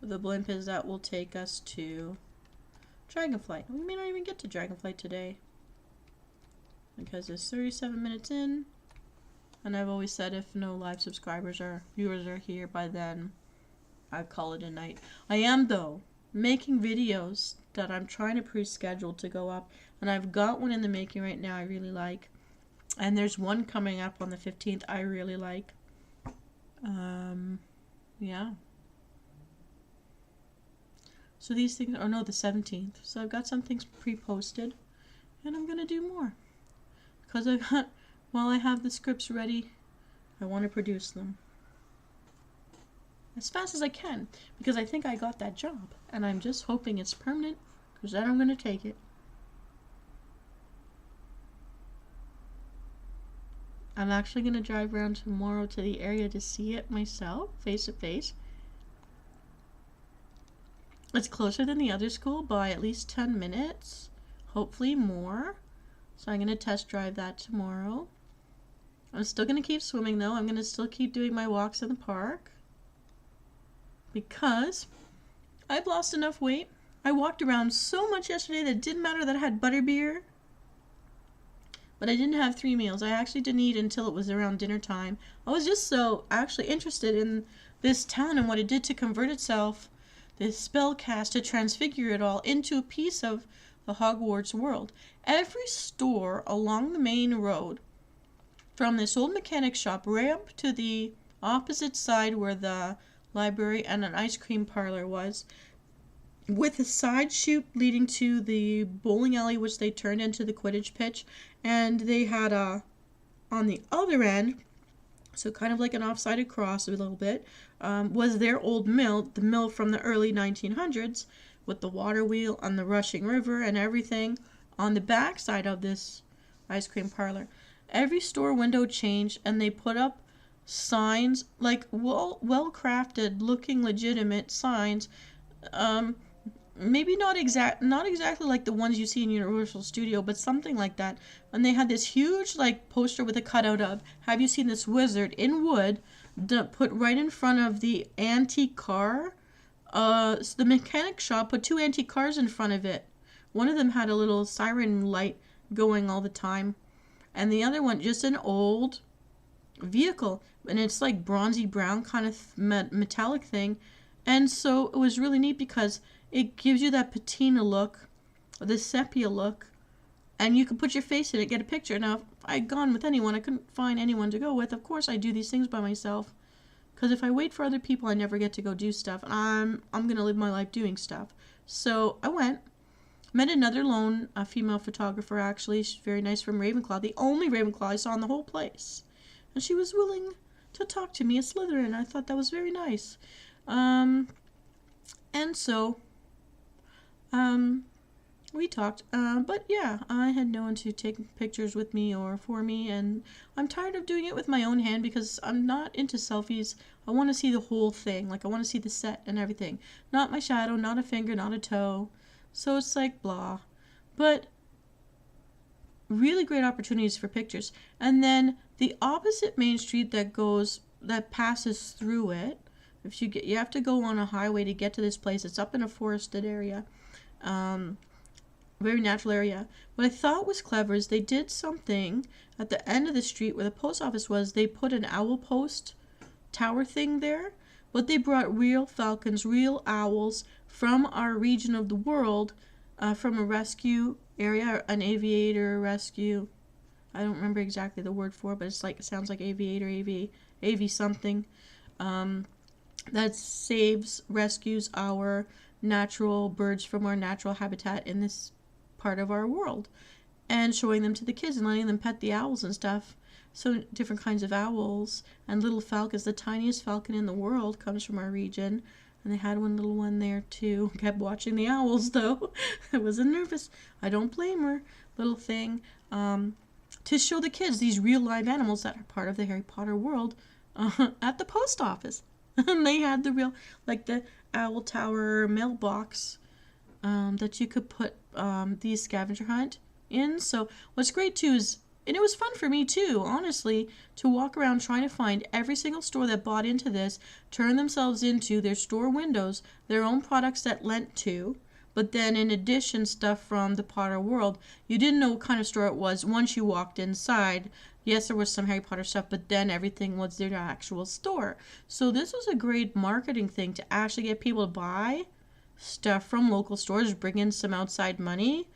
the blimp is that will take us to Dragonflight. We may not even get to Dragonflight today because it's 37 minutes in, and I've always said if no live subscribers or viewers are here by then, I'd call it a night. I am, though, making videos that I'm trying to pre-schedule to go up, and I've got one in the making right now I really like, and there's one coming up on the 15th I really like. Yeah. So these things, oh no, the 17th. So I've got some things pre-posted, and I'm gonna do more. Because while I have the scripts ready, I want to produce them as fast as I can, because I think I got that job, and I'm just hoping it's permanent, because then I'm gonna take it. I'm actually going to drive around tomorrow to the area to see it myself, face to face. It's closer than the other school by at least 10 minutes, hopefully more. So I'm going to test drive that tomorrow. I'm still going to keep swimming though. I'm going to still keep doing my walks in the park because I've lost enough weight. I walked around so much yesterday that it didn't matter that I had butterbeer. But I didn't have 3 meals. I actually didn't eat until it was around dinner time. I was just so actually interested in this town and what it did to convert itself, this spell cast to transfigure it all into a piece of the Hogwarts world. Every store along the main road, from this old mechanic shop right up to the opposite side where the library and an ice cream parlor was, with a side chute leading to the bowling alley, which they turned into the Quidditch pitch, and they had on the other end, so kind of like an off-sided cross a little bit, was their old mill, the mill from the early 1900s, with the water wheel on the rushing river and everything on the back side of this ice cream parlor. Every store window changed, and they put up signs, like well-crafted, looking legitimate signs, maybe not exactly like the ones you see in Universal Studio, but something like that. And they had this huge like poster with a cutout of, have you seen this wizard in wood, put right in front of the antique car. So the mechanic shop put 2 antique cars in front of it. One of them had a little siren light going all the time, and the other one just an old vehicle, and it's like bronzy brown kind of metallic thing. And so it was really neat because it gives you that patina look, the sepia look, and you can put your face in it, get a picture. Now, if I'd gone with anyone, I couldn't find anyone to go with. Of course, I do these things by myself Because if I wait for other people, I never get to go do stuff. And I'm going to live my life doing stuff. So I went. Met another lone female photographer, actually. She's very nice, from Ravenclaw. The only Ravenclaw I saw in the whole place. And she was willing to talk to me, a Slytherin. I thought that was very nice. And so we talked. But yeah, I had no one to take pictures with me or for me. And I'm tired of doing it with my own hand because I'm not into selfies. I want to see the whole thing. Like, I want to see the set and everything. Not my shadow, not a finger, not a toe. So it's like blah. But really great opportunities for pictures. And then the opposite main street that passes through it, you have to go on a highway to get to this place. It's up in a forested area. Very natural area. What I thought was clever is they did something at the end of the street where the post office was. They put an owl post tower thing there, but they brought real falcons, real owls from our region of the world, from a rescue area, an aviator rescue. I don't remember exactly the word for it, but it sounds like aviator, AV something. That rescues our natural birds from our natural habitat in this part of our world, and showing them to the kids and letting them pet the owls and stuff. So different kinds of owls and little falcons. The tiniest falcon in the world comes from our region, and they had one little one there too. Kept watching the owls though. I wasn't nervous. I don't blame her. Little thing, to show the kids these real live animals that are part of the Harry Potter world, at the post office. And they had the real, like the owl tower mailbox, that you could put these scavenger hunt in. So what's great too is, and it was fun for me too, honestly, to walk around trying to find every single store that bought into this, turn themselves into their store windows, their own products that lent to, but then in addition stuff from the Potter world. You didn't know what kind of store it was once you walked inside. Yes, there was some Harry Potter stuff, but then everything was their actual store. So this was a great marketing thing to actually get people to buy stuff from local stores, bring in some outside money.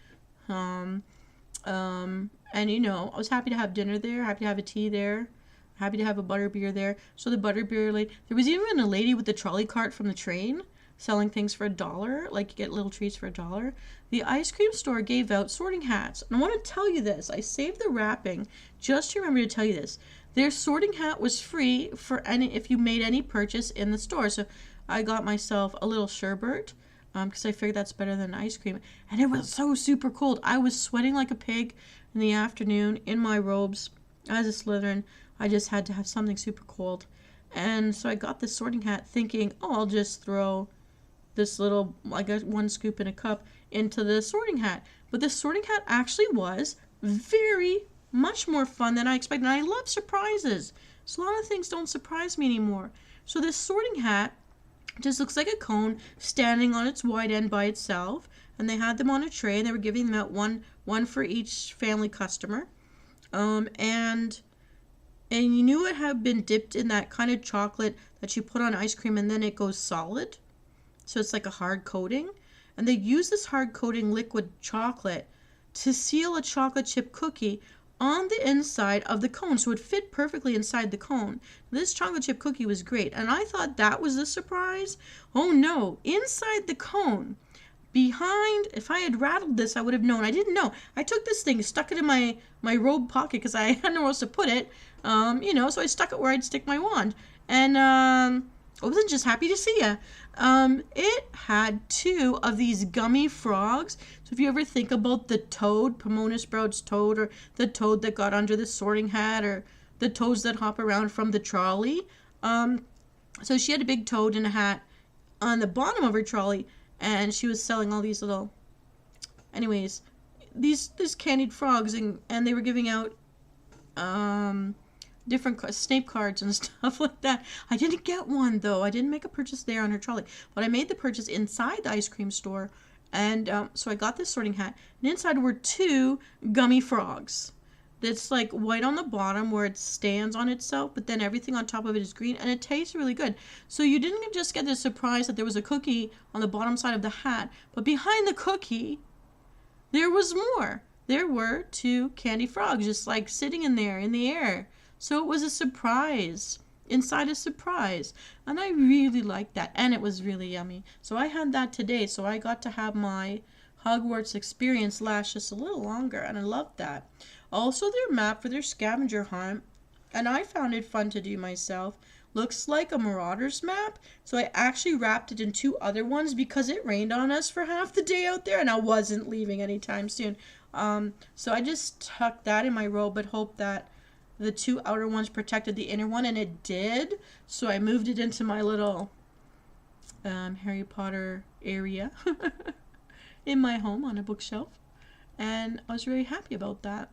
And you know, I was happy to have dinner there, happy to have a tea there, happy to have a butterbeer there. So the butterbeer lady, there was even a lady with the trolley cart from the train selling things for $1, like you get little treats for $1. The ice cream store gave out sorting hats. And I want to tell you this, I saved the wrapping just to remember to tell you this. Their sorting hat was free for if you made any purchase in the store. So I got myself a little sherbet, because I figured that's better than ice cream. And it was so super cold. I was sweating like a pig in the afternoon in my robes. As a Slytherin, I just had to have something super cold. And so I got this sorting hat thinking, oh, I'll just throw this little, I got 1 scoop in a cup into the sorting hat. But the sorting hat actually was very much more fun than I expected. And I love surprises. So a lot of things don't surprise me anymore. So this sorting hat just looks like a cone standing on its wide end by itself. And they had them on a tray, and they were giving them out one for each family customer. And you knew it had been dipped in that kind of chocolate that you put on ice cream and then it goes solid. So it's like a hard coating. And they use this hard coating liquid chocolate to seal a chocolate chip cookie on the inside of the cone, so it fit perfectly inside the cone. This chocolate chip cookie was great, and I thought that was the surprise. Oh no, inside the cone, behind, if I had rattled this, I would have known. I didn't know. I took this thing, stuck it in my robe pocket because I had nowhere else to put it, so I stuck it where I'd stick my wand. And I wasn't just happy to see ya. It had 2 of these gummy frogs. So if you ever think about the toad, Pomona Sprout's toad, or the toad that got under the sorting hat, or the toads that hop around from the trolley. So she had a big toad in a hat on the bottom of her trolley, and she was selling all these little, anyways, these candied frogs, and they were giving out different Snape cards and stuff like that. I didn't get one though. I didn't make a purchase there on her trolley, but I made the purchase inside the ice cream store. And so I got this sorting hat, and inside were 2 gummy frogs. That's like white on the bottom where it stands on itself, but then everything on top of it is green, and it tastes really good. So you didn't just get the surprise that there was a cookie on the bottom side of the hat, but behind the cookie, there was more. There were 2 candy frogs just like sitting in there in the air. So it was a surprise. inside a surprise. And I really liked that. And it was really yummy. So I had that today. So I got to have my Hogwarts experience last just a little longer. And I loved that. Also, their map for their scavenger hunt. And I found it fun to do myself. Looks like a Marauders map. So I actually wrapped it in 2 other ones because it rained on us for half the day out there. And I wasn't leaving anytime soon. So I just tucked that in my robe, but hoped that the 2 outer ones protected the inner one, and it did. So I moved it into my little Harry Potter area in my home on a bookshelf, and I was really happy about that.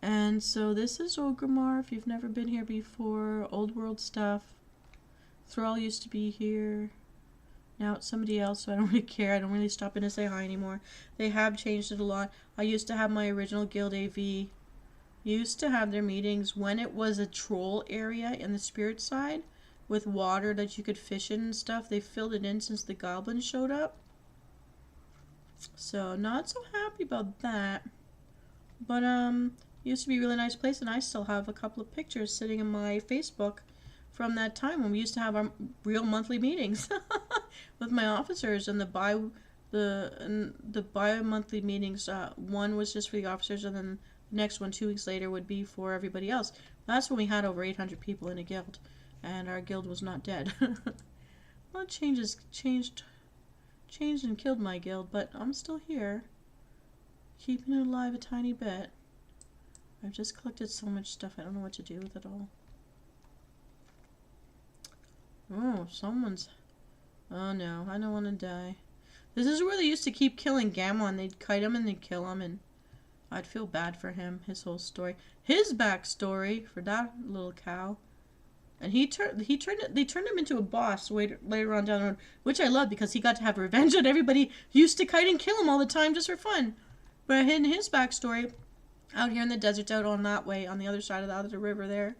And so this is Orgrimmar. If you've never been here before, old world stuff. Thrall used to be here. Now it's somebody else, so I don't really care. I don't really stop in to say hi anymore. They have changed it a lot. I used to have my original guild AV. Used to have their meetings when it was a troll area in the spirit side with water that you could fish in and stuff. They filled it in since the goblins showed up. So not so happy about that. But used to be a really nice place, and I still have a couple of pictures sitting in my Facebook from that time when we used to have our real monthly meetings with my officers, and the bi-monthly meetings. One was just for the officers, and then the next one 2 weeks later would be for everybody else. That's when we had over 800 people in a guild, and our guild was not dead. Well, it changed and killed my guild, but I'm still here, keeping it alive a tiny bit. I've just collected so much stuff, I don't know what to do with it all. Oh, oh no, I don't want to die. This is where they used to keep killing Gammon. They'd kite him and they'd kill him, and I'd feel bad for him, his whole story. His backstory for that little cow. And they turned him into a boss later on down the road, which I love because he got to have revenge on everybody who used to kite and kill him all the time just for fun. But in his backstory, out here in the desert, out on that way, on the other side of the other river there,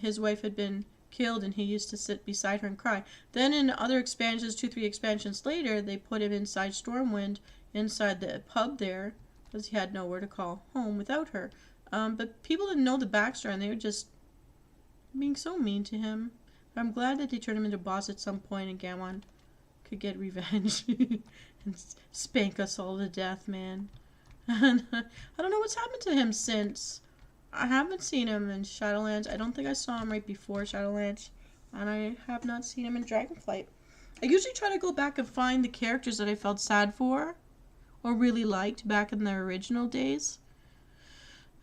his wife had been killed, and he used to sit beside her and cry. Then in other expansions, 2-3 expansions later, they put him inside Stormwind, inside the pub there, because he had nowhere to call home without her. But people didn't know the backstory, and they were just being so mean to him. But I'm glad that they turned him into a boss at some point, and Gammon could get revenge and spank us all to death, man. And I don't know what's happened to him since. I haven't seen him in Shadowlands. I don't think I saw him right before Shadowlands. And I have not seen him in Dragonflight. I usually try to go back and find the characters that I felt sad for or really liked back in the original days.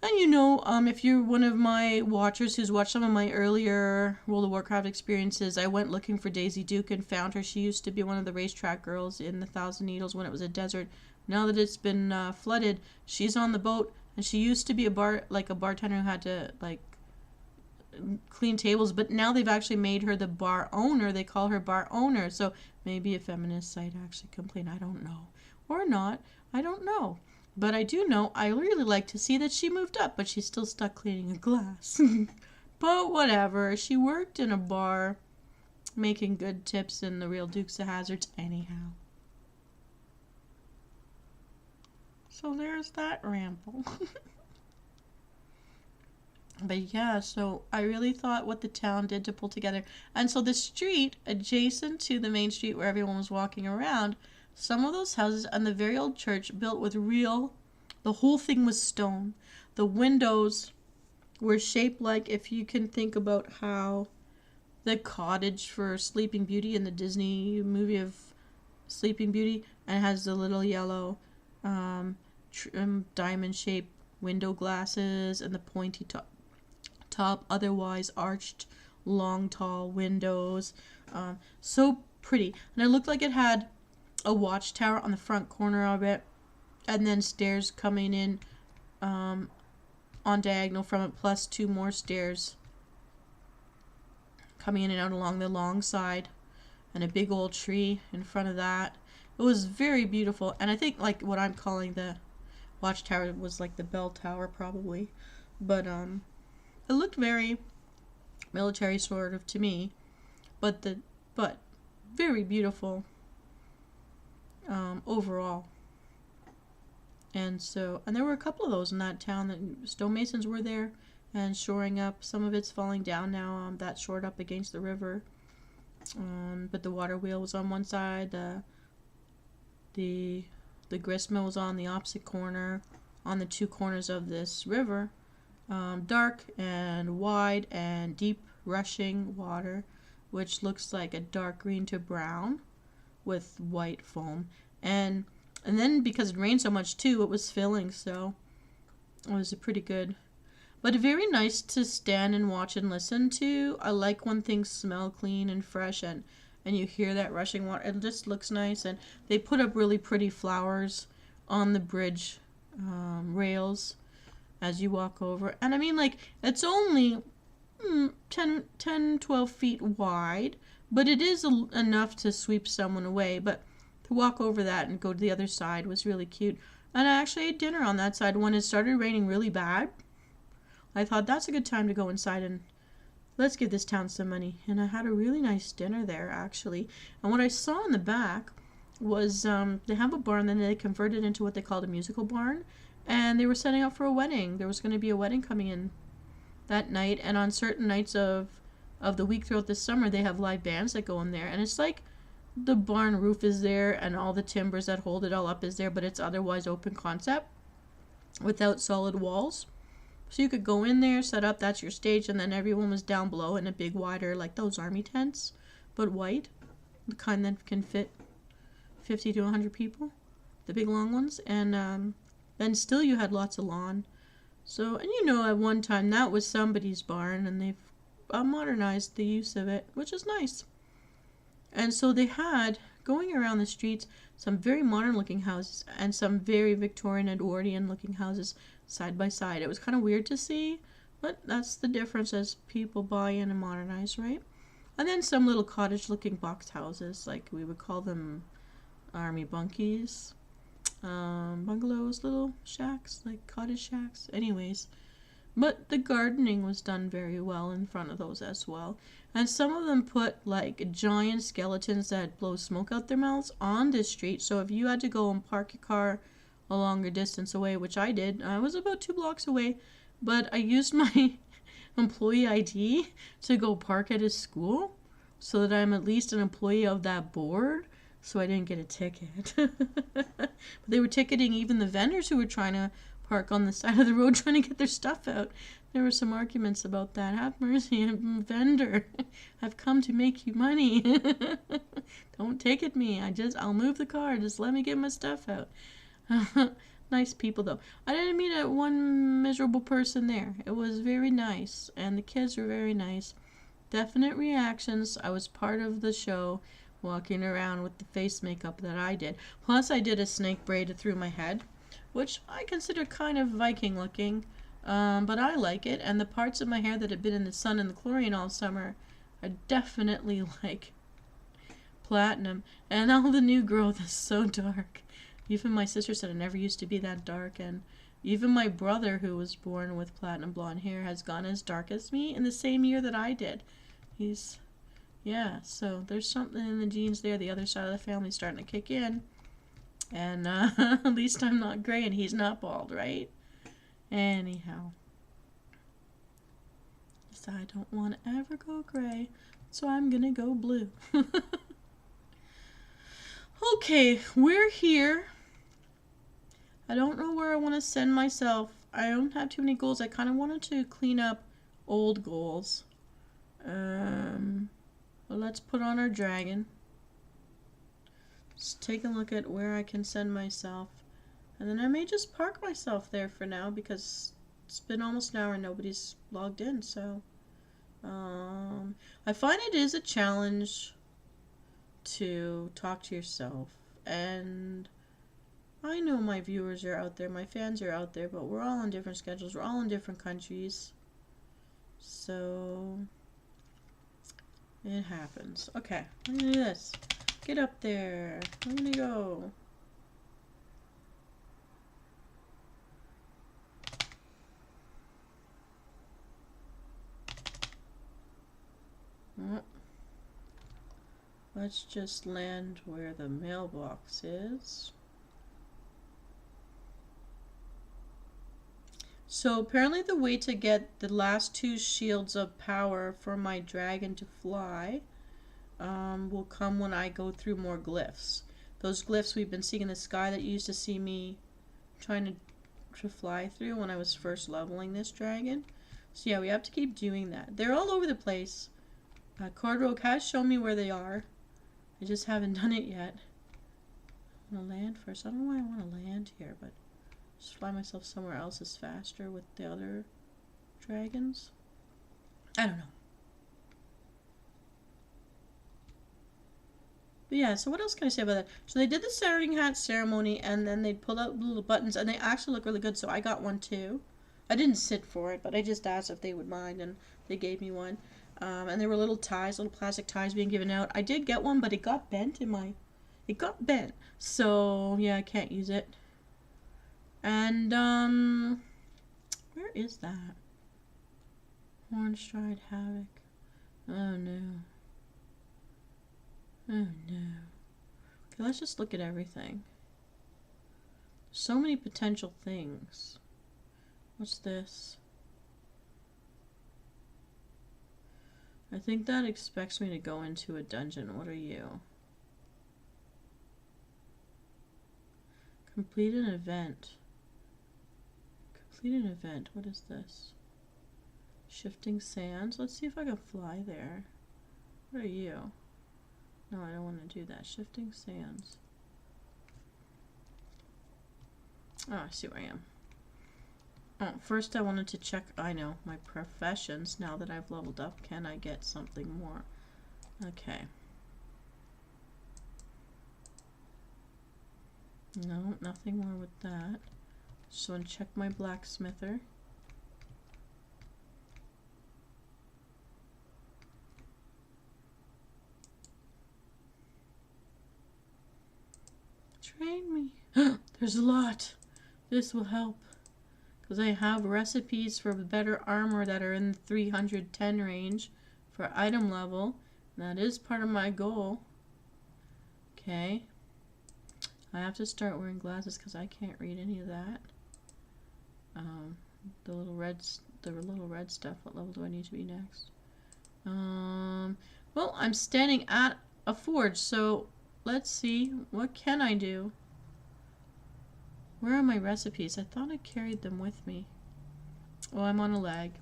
And you know, if you're one of my watchers who's watched some of my earlier World of Warcraft experiences, I went looking for Daisy Duke and found her. She used to be one of the racetrack girls in the Thousand Needles when it was a desert. Now that it's been flooded, she's on the boat. And she used to be a bartender who had to, clean tables. But now they've actually made her the bar owner. They call her bar owner. So maybe a feminist site actually complained. I don't know. Or not. I don't know. But I do know I really like to see that she moved up. But she's still stuck cleaning a glass. But whatever. She worked in a bar making good tips in the real Dukes of Hazzards anyhow. So there's that ramble. But yeah, so I really thought what the town did to pull together. And so the street adjacent to the main street where everyone was walking around, some of those houses and the very old church built with the whole thing was stone. The windows were shaped like, if you can think about how the cottage for Sleeping Beauty in the Disney movie of Sleeping Beauty, and it has the little yellow diamond-shaped window glasses and the pointy top, otherwise arched, long, tall windows. So pretty. And it looked like it had a watchtower on the front corner of it, and then stairs coming in on diagonal from it, plus 2 more stairs coming in and out along the long side, and a big old tree in front of that. It was very beautiful, and I think what I'm calling the watchtower was like the bell tower probably, but it looked very military sort of to me, but very beautiful overall. And there were a couple of those in that town. That stonemasons were there, and shoring up. Some of it's falling down now. That's shored up against the river. But the water wheel was on one side. The grist mill was on the opposite corner, on the two corners of this river. Dark and wide and deep rushing water, which looks like a dark green to brown with white foam. And then because it rained so much too, it was filling, so it was pretty good. But very nice to stand and watch and listen to. I like when things smell clean and fresh and you hear that rushing water. It just looks nice. And they put up really pretty flowers on the bridge rails as you walk over. And I mean, like, it's only 10, 12 feet wide, but it is enough to sweep someone away. But to walk over that and go to the other side was really cute. And I actually ate dinner on that side when it started raining really bad. I thought that's a good time to go inside and let's give this town some money. And I had a really nice dinner there, actually. And what I saw in the back was they have a barn, then they converted into what they called a musical barn. And they were setting up for a wedding. There was going to be a wedding coming in that night. And on certain nights of the week throughout the summer, they have live bands that go in there. And it's like the barn roof is there and all the timbers that hold it all up is there, but it's otherwise open concept without solid walls. So you could go in there, set up, that's your stage, and then everyone was down below in a big wider, like those army tents, but white, the kind that can fit 50 to 100 people, the big long ones, and then still you had lots of lawn. So, and you know, at one time that was somebody's barn, and they've modernized the use of it, which is nice. And so they had, going around the streets, some very modern looking houses and some very Victorian Edwardian looking houses side by side. It was kind of weird to see, but that's the difference as people buy in and modernize, right? And then some little cottage looking box houses, like we would call them army bunkies, bungalows, little shacks, like cottage shacks. Anyways, but the gardening was done very well in front of those as well. And some of them put like giant skeletons that blow smoke out their mouths on this street. So if you had to go and park your car a longer distance away, which I did, I was about 2 blocks away, but I used my employee ID to go park at his school so that I'm at least an employee of that board, so I didn't get a ticket. But they were ticketing even the vendors who were trying to park on the side of the road trying to get their stuff out. There were some arguments about that. Have mercy, I'm a vendor. I've come to make you money. Don't ticket me. I'll move the car. Just let me get my stuff out. Nice people though. I didn't meet one miserable person there. It was very nice, and the kids were very nice. Definite reactions. I was part of the show, walking around with the face makeup that I did. Plus I did a snake braid through my head, which I consider kind of Viking looking, but I like it. And the parts of my hair that had been in the sun and the chlorine all summer are definitely like platinum. And all the new growth is so dark. Even my sister said it never used to be that dark, and even my brother, who was born with platinum blonde hair, has gone as dark as me in the same year that I did. Yeah, so there's something in the genes there. The other side of the family's starting to kick in. And at least I'm not gray and he's not bald, right? Anyhow. So I don't want to ever go gray, so I'm going to go blue. Okay, we're here. I don't know where I want to send myself. I don't have too many goals. I kind of wanted to clean up old goals. Well, let's put on our dragon. Just take a look at where I can send myself. And then I may just park myself there for now because it's been almost an hour and nobody's logged in. So I find it is a challenge to talk to yourself. And I know my viewers are out there, my fans are out there, but we're all on different schedules. We're all in different countries. So it happens. Okay, I'm gonna do this. Get up there. I'm gonna go. Let's just land where the mailbox is. So apparently the way to get the last 2 shields of power for my dragon to fly will come when I go through more glyphs. Those glyphs we've been seeing in the sky that you used to see me trying to fly through when I was first leveling this dragon. So yeah, we have to keep doing that. They're all over the place. Cordrogue has shown me where they are. I just haven't done it yet. I'm gonna land first. I don't know why I want to land here, but just fly myself somewhere else is faster with the other dragons. I don't know. But yeah, so what else can I say about that? So they did the Sorting Hat ceremony, and then they pulled out little buttons, and they actually look really good, so I got one too. I didn't sit for it, but I just asked if they would mind, and they gave me one. And there were little ties, little plastic ties being given out. I did get one, but it got bent in my... It got bent. So, yeah, I can't use it. And, where is that? Hornstride Havoc. Oh, no. Oh, no. Okay, let's just look at everything. So many potential things. What's this? I think that expects me to go into a dungeon. What are you? Complete an event. Complete an event. What is this? Shifting sands. Let's see if I can fly there. What are you? No, I don't want to do that. Shifting sands. Oh, I see where I am. Oh, first I wanted to check, I know, my professions. Now that I've leveled up, can I get something more? Okay. No, nothing more with that. Just want to check my blacksmither. Train me. There's a lot. This will help. Because I have recipes for better armor that are in the 310 range for item level. That is part of my goal. Okay. I have to start wearing glasses because I can't read any of that. The little red stuff. What level do I need to be next? Well, I'm standing at a forge, so let's see. What can I do? Where are my recipes? I thought I carried them with me. Oh, I'm on a lag.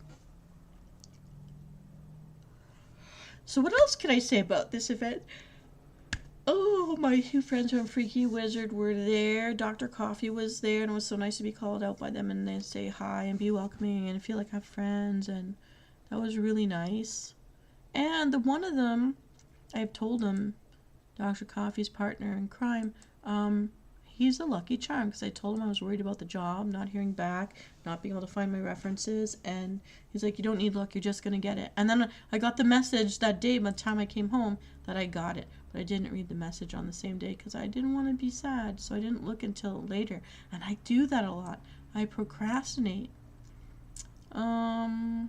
So what else can I say about this event? Oh, my 2 friends from Freaky Wizard were there. Dr. Coffee was there, and it was so nice to be called out by them and they say hi and be welcoming and feel like I have friends, and that was really nice. And one of them, I've told him, Dr. Coffee's partner in crime, he's a lucky charm because I told him I was worried about the job, not hearing back, not being able to find my references, and he's like, you don't need luck, you're just going to get it. And then I got the message that day by the time I came home that I got it, but I didn't read the message on the same day because I didn't want to be sad, so I didn't look until later. And I do that a lot. I procrastinate. Okay,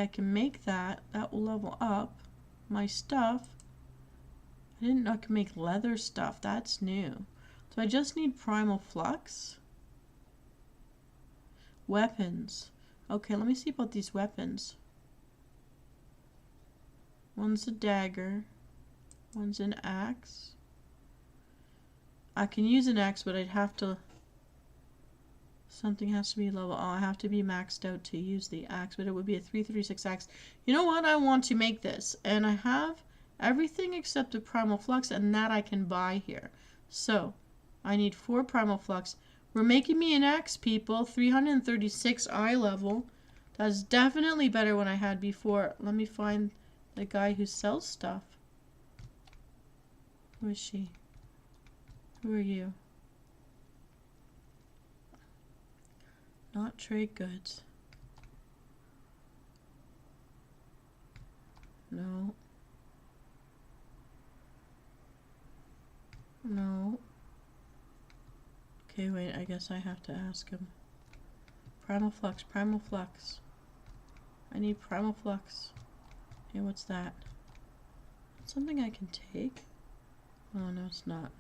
I can make that. That will level up my stuff. I didn't know I could make leather stuff. That's new. So I just need primal flux. Weapons. Okay, let me see about these weapons. One's a dagger. One's an axe. I can use an axe, but I'd have to... Something has to be level... Oh, I have to be maxed out to use the axe, but it would be a 336 axe. You know what? I want to make this. And I have... everything except the primal flux, and that I can buy here. So, I need 4 primal flux. We're making me an axe, people. 336 eye level. That's definitely better than I had before. Let me find the guy who sells stuff. Who is she? Who are you? Not trade goods. No. No. Okay, wait, I guess I have to ask him. Primal flux, primal flux. I need primal flux. Hey, what's that? Something I can take? Oh, no, it's not.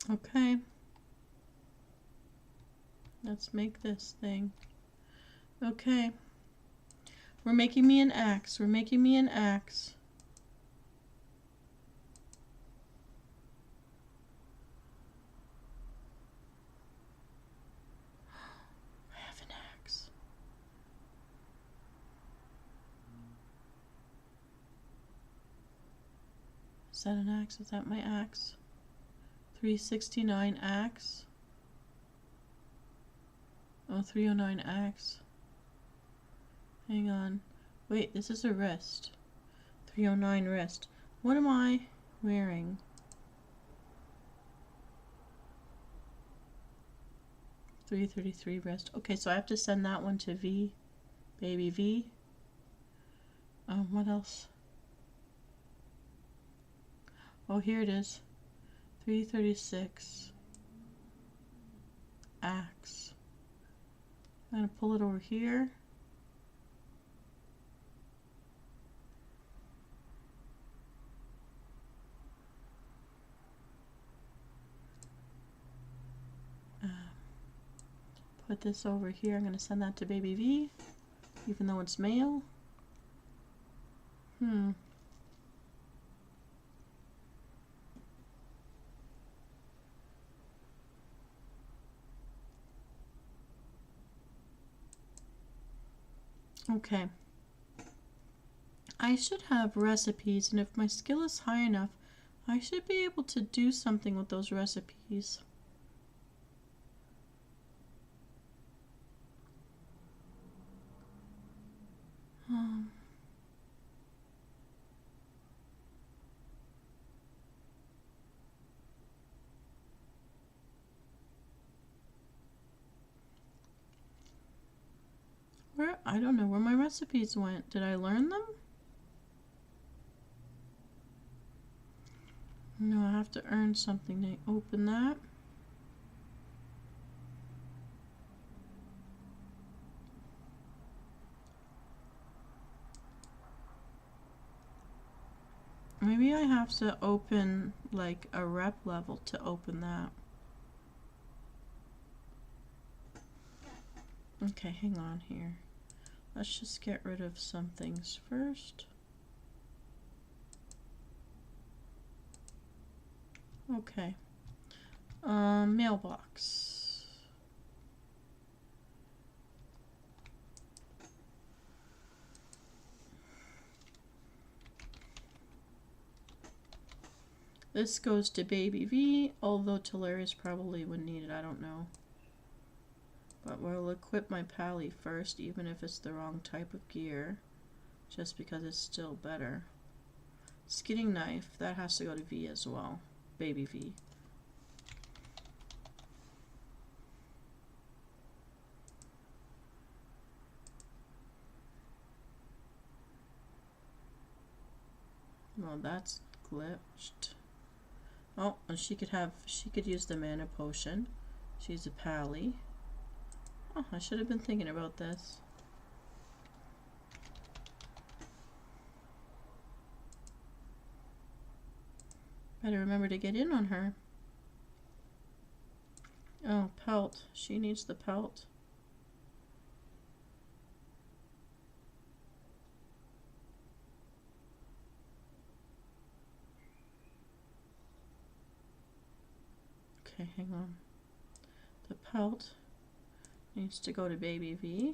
Okay. Let's make this thing. Okay. We're making me an axe. We're making me an axe. I have an axe. Is that an axe? Is that my axe? 369 axe. Oh, 309 axe. Hang on. Wait, this is a wrist. 309 wrist. What am I wearing? $333 wrist. Okay, so I have to send that one to V. Baby V. What else? Oh, here it is. 336. Axe. I'm gonna pull it over here. Put this over here. I'm gonna send that to Baby V, even though it's male. Okay. I should have recipes, and if my skill is high enough, I should be able to do something with those recipes. I don't know where my recipes went. Did I learn them? No, I have to earn something to open that. Maybe I have to open like a rep level to open that. Okay, hang on here. Let's just get rid of some things first. Okay. Mailbox. This goes to Baby V, although Talarius probably wouldn't need it, I don't know. But we'll equip my Pally first, even if it's the wrong type of gear, just because it's still better. Skinning knife, that has to go to V as well. Baby V. Well, that's glitched. Oh, and she could use the mana potion. She's a Pally. Oh, I should have been thinking about this. Better remember to get in on her. Oh, pelt. She needs the pelt. Okay, hang on. The pelt needs to go to Baby V.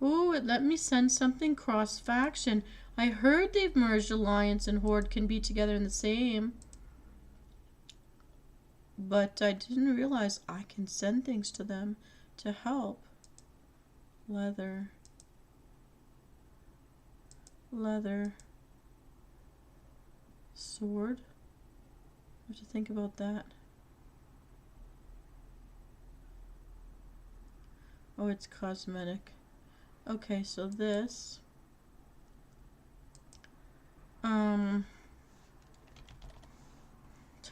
Ooh, it let me send something cross-faction. I heard they've merged Alliance and Horde can be together in the same. But I didn't realize I can send things to them to help. Leather. Leather. sword. I have to think about that. Oh, it's cosmetic. Okay, so this.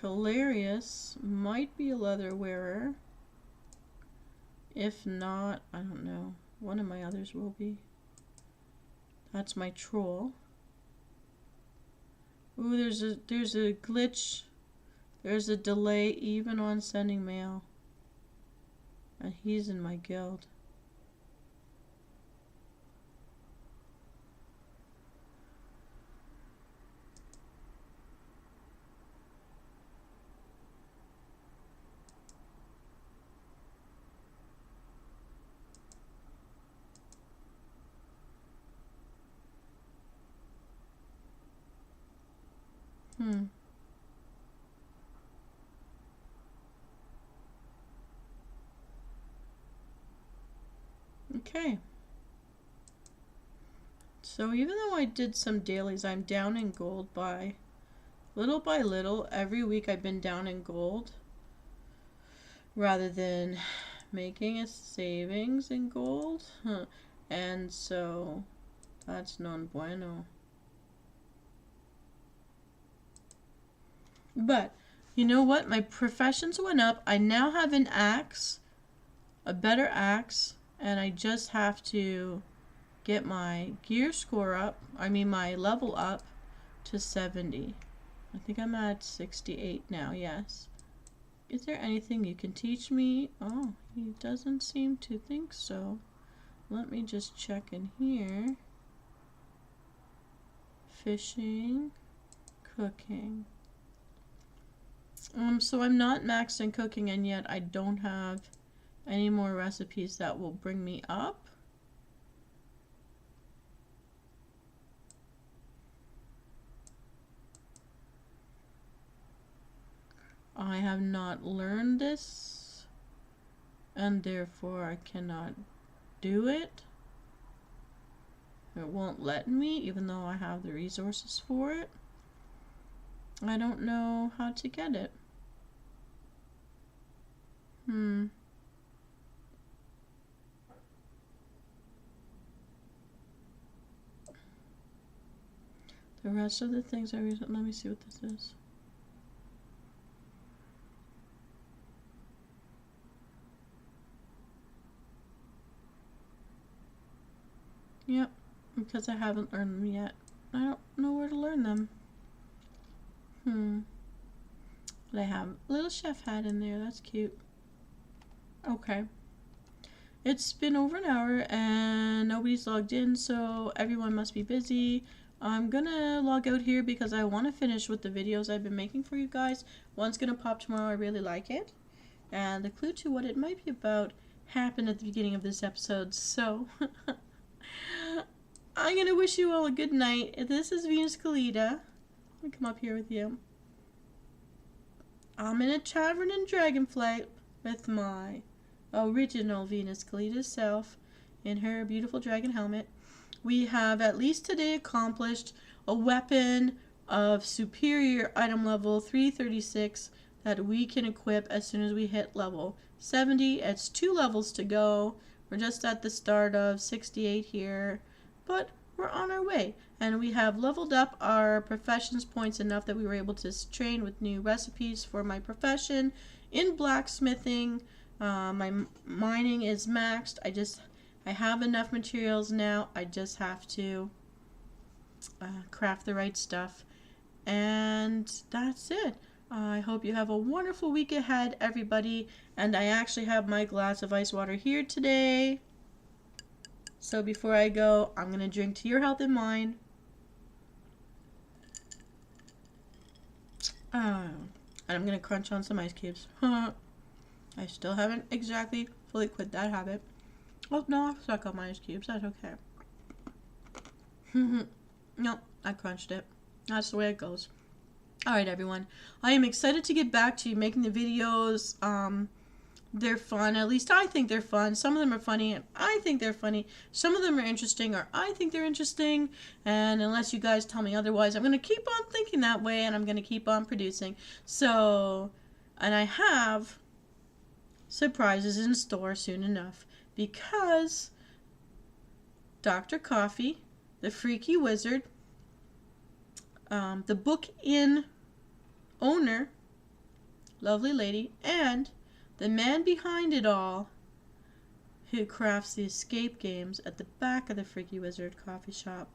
Hilarious might be a leather wearer. If not, I don't know. One of my others will be. That's my troll. Ooh, there's a glitch. There's a delay even on sending mail. And he's in my guild. Okay. So even though I did some dailies, I'm down in gold by little. Every week I've been down in gold. Rather than making a savings in gold. And so that's non bueno. But you know what? My professions went up. I now have an axe, a better axe, and I just have to get my gear score up. I mean my level up to 70. I think I'm at 68 now, yes. Is there anything you can teach me? Oh, he doesn't seem to think so. Let me just check in here. Fishing, cooking. So I'm not maxed in cooking, and yet I don't have any more recipes that will bring me up. I have not learned this, and therefore I cannot do it. It won't let me, even though I have the resources for it. I don't know how to get it. The rest of the things let me see what this is. Yep, because I haven't learned them yet. I don't know where to learn them. But I have a little chef hat in there. That's cute. Okay. It's been over an hour and nobody's logged in, so everyone must be busy. I'm gonna log out here because I want to finish with the videos I've been making for you guys. One's gonna pop tomorrow. I really like it. And the clue to what it might be about happened at the beginning of this episode, so I'm gonna wish you all a good night. This is Venus Callida. Let me come up here with you. I'm in a tavern in Dragonflight with my original Venus Callida self in her beautiful dragon helmet. We have at least today accomplished a weapon of superior item level 336 that we can equip as soon as we hit level 70. It's 2 levels to go. We're just at the start of 68 here, but we're on our way. And we have leveled up our professions points enough that we were able to train with new recipes for my profession. In blacksmithing, my mining is maxed. I have enough materials now. I just have to craft the right stuff. And that's it. I hope you have a wonderful week ahead, everybody. And I actually have my glass of ice water here today. So before I go, I'm going to drink to your health and mine. And I'm going to crunch on some ice cubes. I still haven't exactly fully quit that habit. Oh, no, I've stuck on my ice cubes. That's okay. No, I crunched it. That's the way it goes. Alright, everyone. I am excited to get back to making the videos They're fun. At least I think they're fun. Some of them are funny, and I think they're funny. Some of them are interesting, or I think they're interesting. And unless you guys tell me otherwise, I'm going to keep on thinking that way, and I'm going to keep on producing. So, and I have surprises in store soon enough, because Dr. Coffee, the Freaky Wizard, the Book Inn owner, lovely lady, and the man behind it all, who crafts the escape games at the back of the Freaky Wizard coffee shop,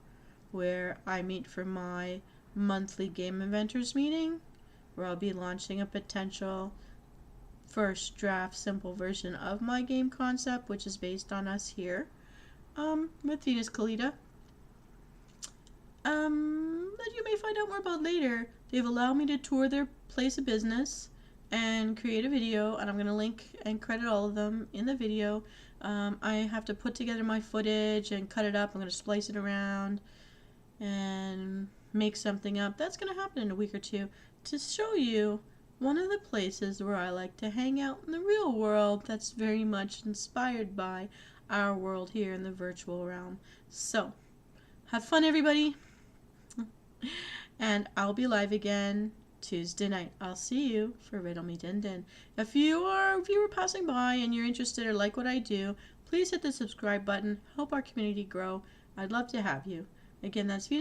where I meet for my monthly Game Inventors meeting, where I'll be launching a potential first draft simple version of my game concept, which is based on us here, with Venus Callida. That you may find out more about later. They've allowed me to tour their place of business and create a video, and I'm going to link and credit all of them in the video. I have to put together my footage and cut it up. I'm going to splice it around and make something up. That's going to happen in a week or two to show you one of the places where I like to hang out in the real world that's very much inspired by our world here in the virtual realm. So, have fun, everybody. And I'll be live again Tuesday night. I'll see you for Riddle Me Din Din. If you were passing by and you're interested or like what I do, please hit the subscribe button. Help our community grow. I'd love to have you. Again, that's